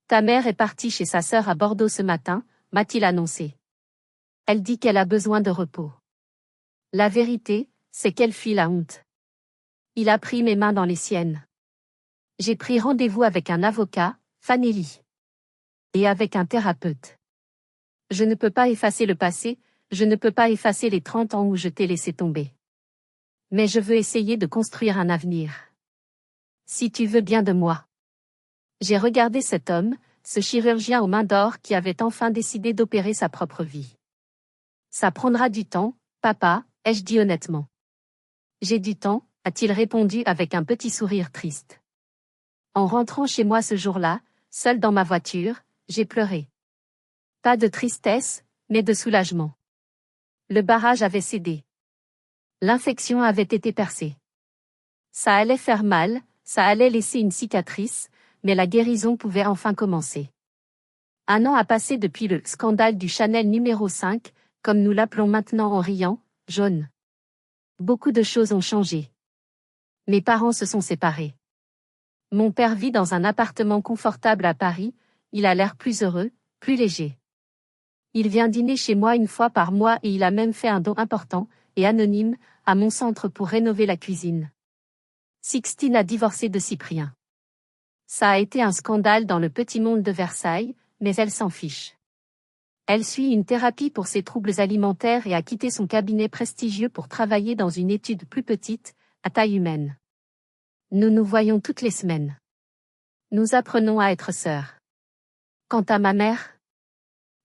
Ta mère est partie chez sa sœur à Bordeaux ce matin, m'a-t-il annoncé. Elle dit qu'elle a besoin de repos. La vérité, c'est qu'elle fuit la honte. Il a pris mes mains dans les siennes. J'ai pris rendez-vous avec un avocat, Fanelli. Et avec un thérapeute. Je ne peux pas effacer le passé, je ne peux pas effacer les 30 ans où je t'ai laissé tomber. Mais je veux essayer de construire un avenir. Si tu veux bien de moi. J'ai regardé cet homme, ce chirurgien aux mains d'or qui avait enfin décidé d'opérer sa propre vie. Ça prendra du temps, papa, ai-je dit honnêtement. J'ai du temps, a-t-il répondu avec un petit sourire triste. En rentrant chez moi ce jour-là, seul dans ma voiture, j'ai pleuré. Pas de tristesse, mais de soulagement. Le barrage avait cédé. L'infection avait été percée. Ça allait faire mal, ça allait laisser une cicatrice, mais la guérison pouvait enfin commencer. 1 an a passé depuis le scandale du Chanel numéro 5, comme nous l'appelons maintenant en riant, jaune. Beaucoup de choses ont changé. Mes parents se sont séparés. Mon père vit dans un appartement confortable à Paris, il a l'air plus heureux, plus léger. Il vient dîner chez moi 1 fois par mois et il a même fait un don important, et anonyme, à mon centre pour rénover la cuisine. Sixtine a divorcé de Cyprien. Ça a été un scandale dans le petit monde de Versailles, mais elle s'en fiche. Elle suit une thérapie pour ses troubles alimentaires et a quitté son cabinet prestigieux pour travailler dans une étude plus petite, à taille humaine. Nous nous voyons toutes les semaines. Nous apprenons à être sœurs. Quant à ma mère,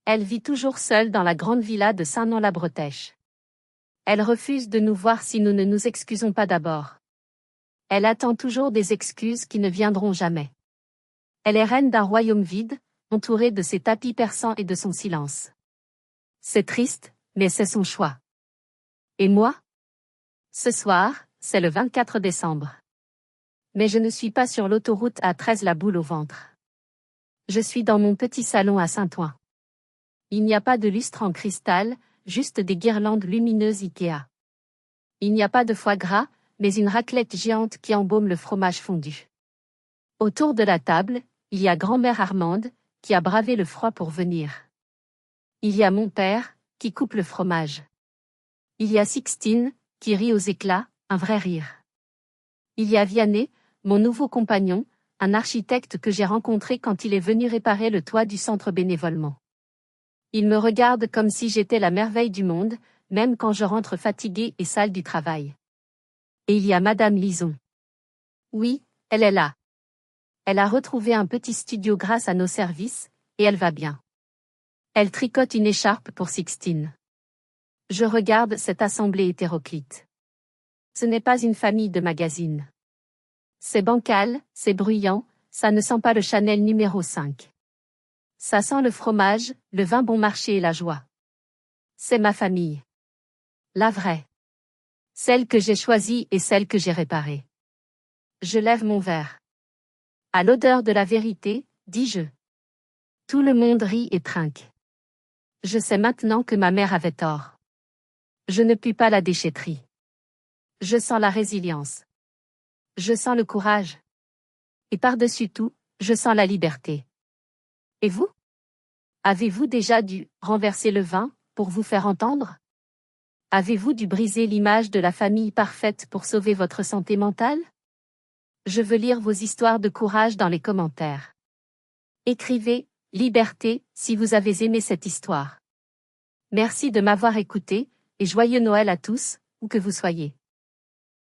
elle vit toujours seule dans la grande villa de Saint-Nom-la-Bretèche. Elle refuse de nous voir si nous ne nous excusons pas d'abord. Elle attend toujours des excuses qui ne viendront jamais. Elle est reine d'un royaume vide, entourée de ses tapis persans et de son silence. C'est triste, mais c'est son choix. Et moi? Ce soir, c'est le 24 décembre. Mais je ne suis pas sur l'autoroute A13 la boule au ventre. Je suis dans mon petit salon à Saint-Ouen. Il n'y a pas de lustre en cristal, juste des guirlandes lumineuses Ikea. Il n'y a pas de foie gras, mais une raclette géante qui embaume le fromage fondu. Autour de la table, il y a grand-mère Armande, qui a bravé le froid pour venir. Il y a mon père, qui coupe le fromage. Il y a Sixtine, qui rit aux éclats, un vrai rire. Il y a Vianney, mon nouveau compagnon, un architecte que j'ai rencontré quand il est venu réparer le toit du centre bénévolement. Il me regarde comme si j'étais la merveille du monde, même quand je rentre fatiguée et sale du travail. Et il y a Madame Lison. Oui, elle est là. Elle a retrouvé un petit studio grâce à nos services, et elle va bien. Elle tricote une écharpe pour Sixtine. Je regarde cette assemblée hétéroclite. Ce n'est pas une famille de magazines. C'est bancal, c'est bruyant, ça ne sent pas le Chanel numéro 5. Ça sent le fromage, le vin bon marché et la joie. C'est ma famille. La vraie. Celle que j'ai choisie et celle que j'ai réparée. Je lève mon verre. À l'odeur de la vérité, dis-je. Tout le monde rit et trinque. Je sais maintenant que ma mère avait tort. Je ne puis pas la déchetterie. Je sens la résilience. Je sens le courage. Et par-dessus tout, je sens la liberté. Et vous? Avez-vous déjà dû renverser le vin pour vous faire entendre? Avez-vous dû briser l'image de la famille parfaite pour sauver votre santé mentale? Je veux lire vos histoires de courage dans les commentaires. Écrivez « Liberté » si vous avez aimé cette histoire. Merci de m'avoir écouté, et joyeux Noël à tous, où que vous soyez.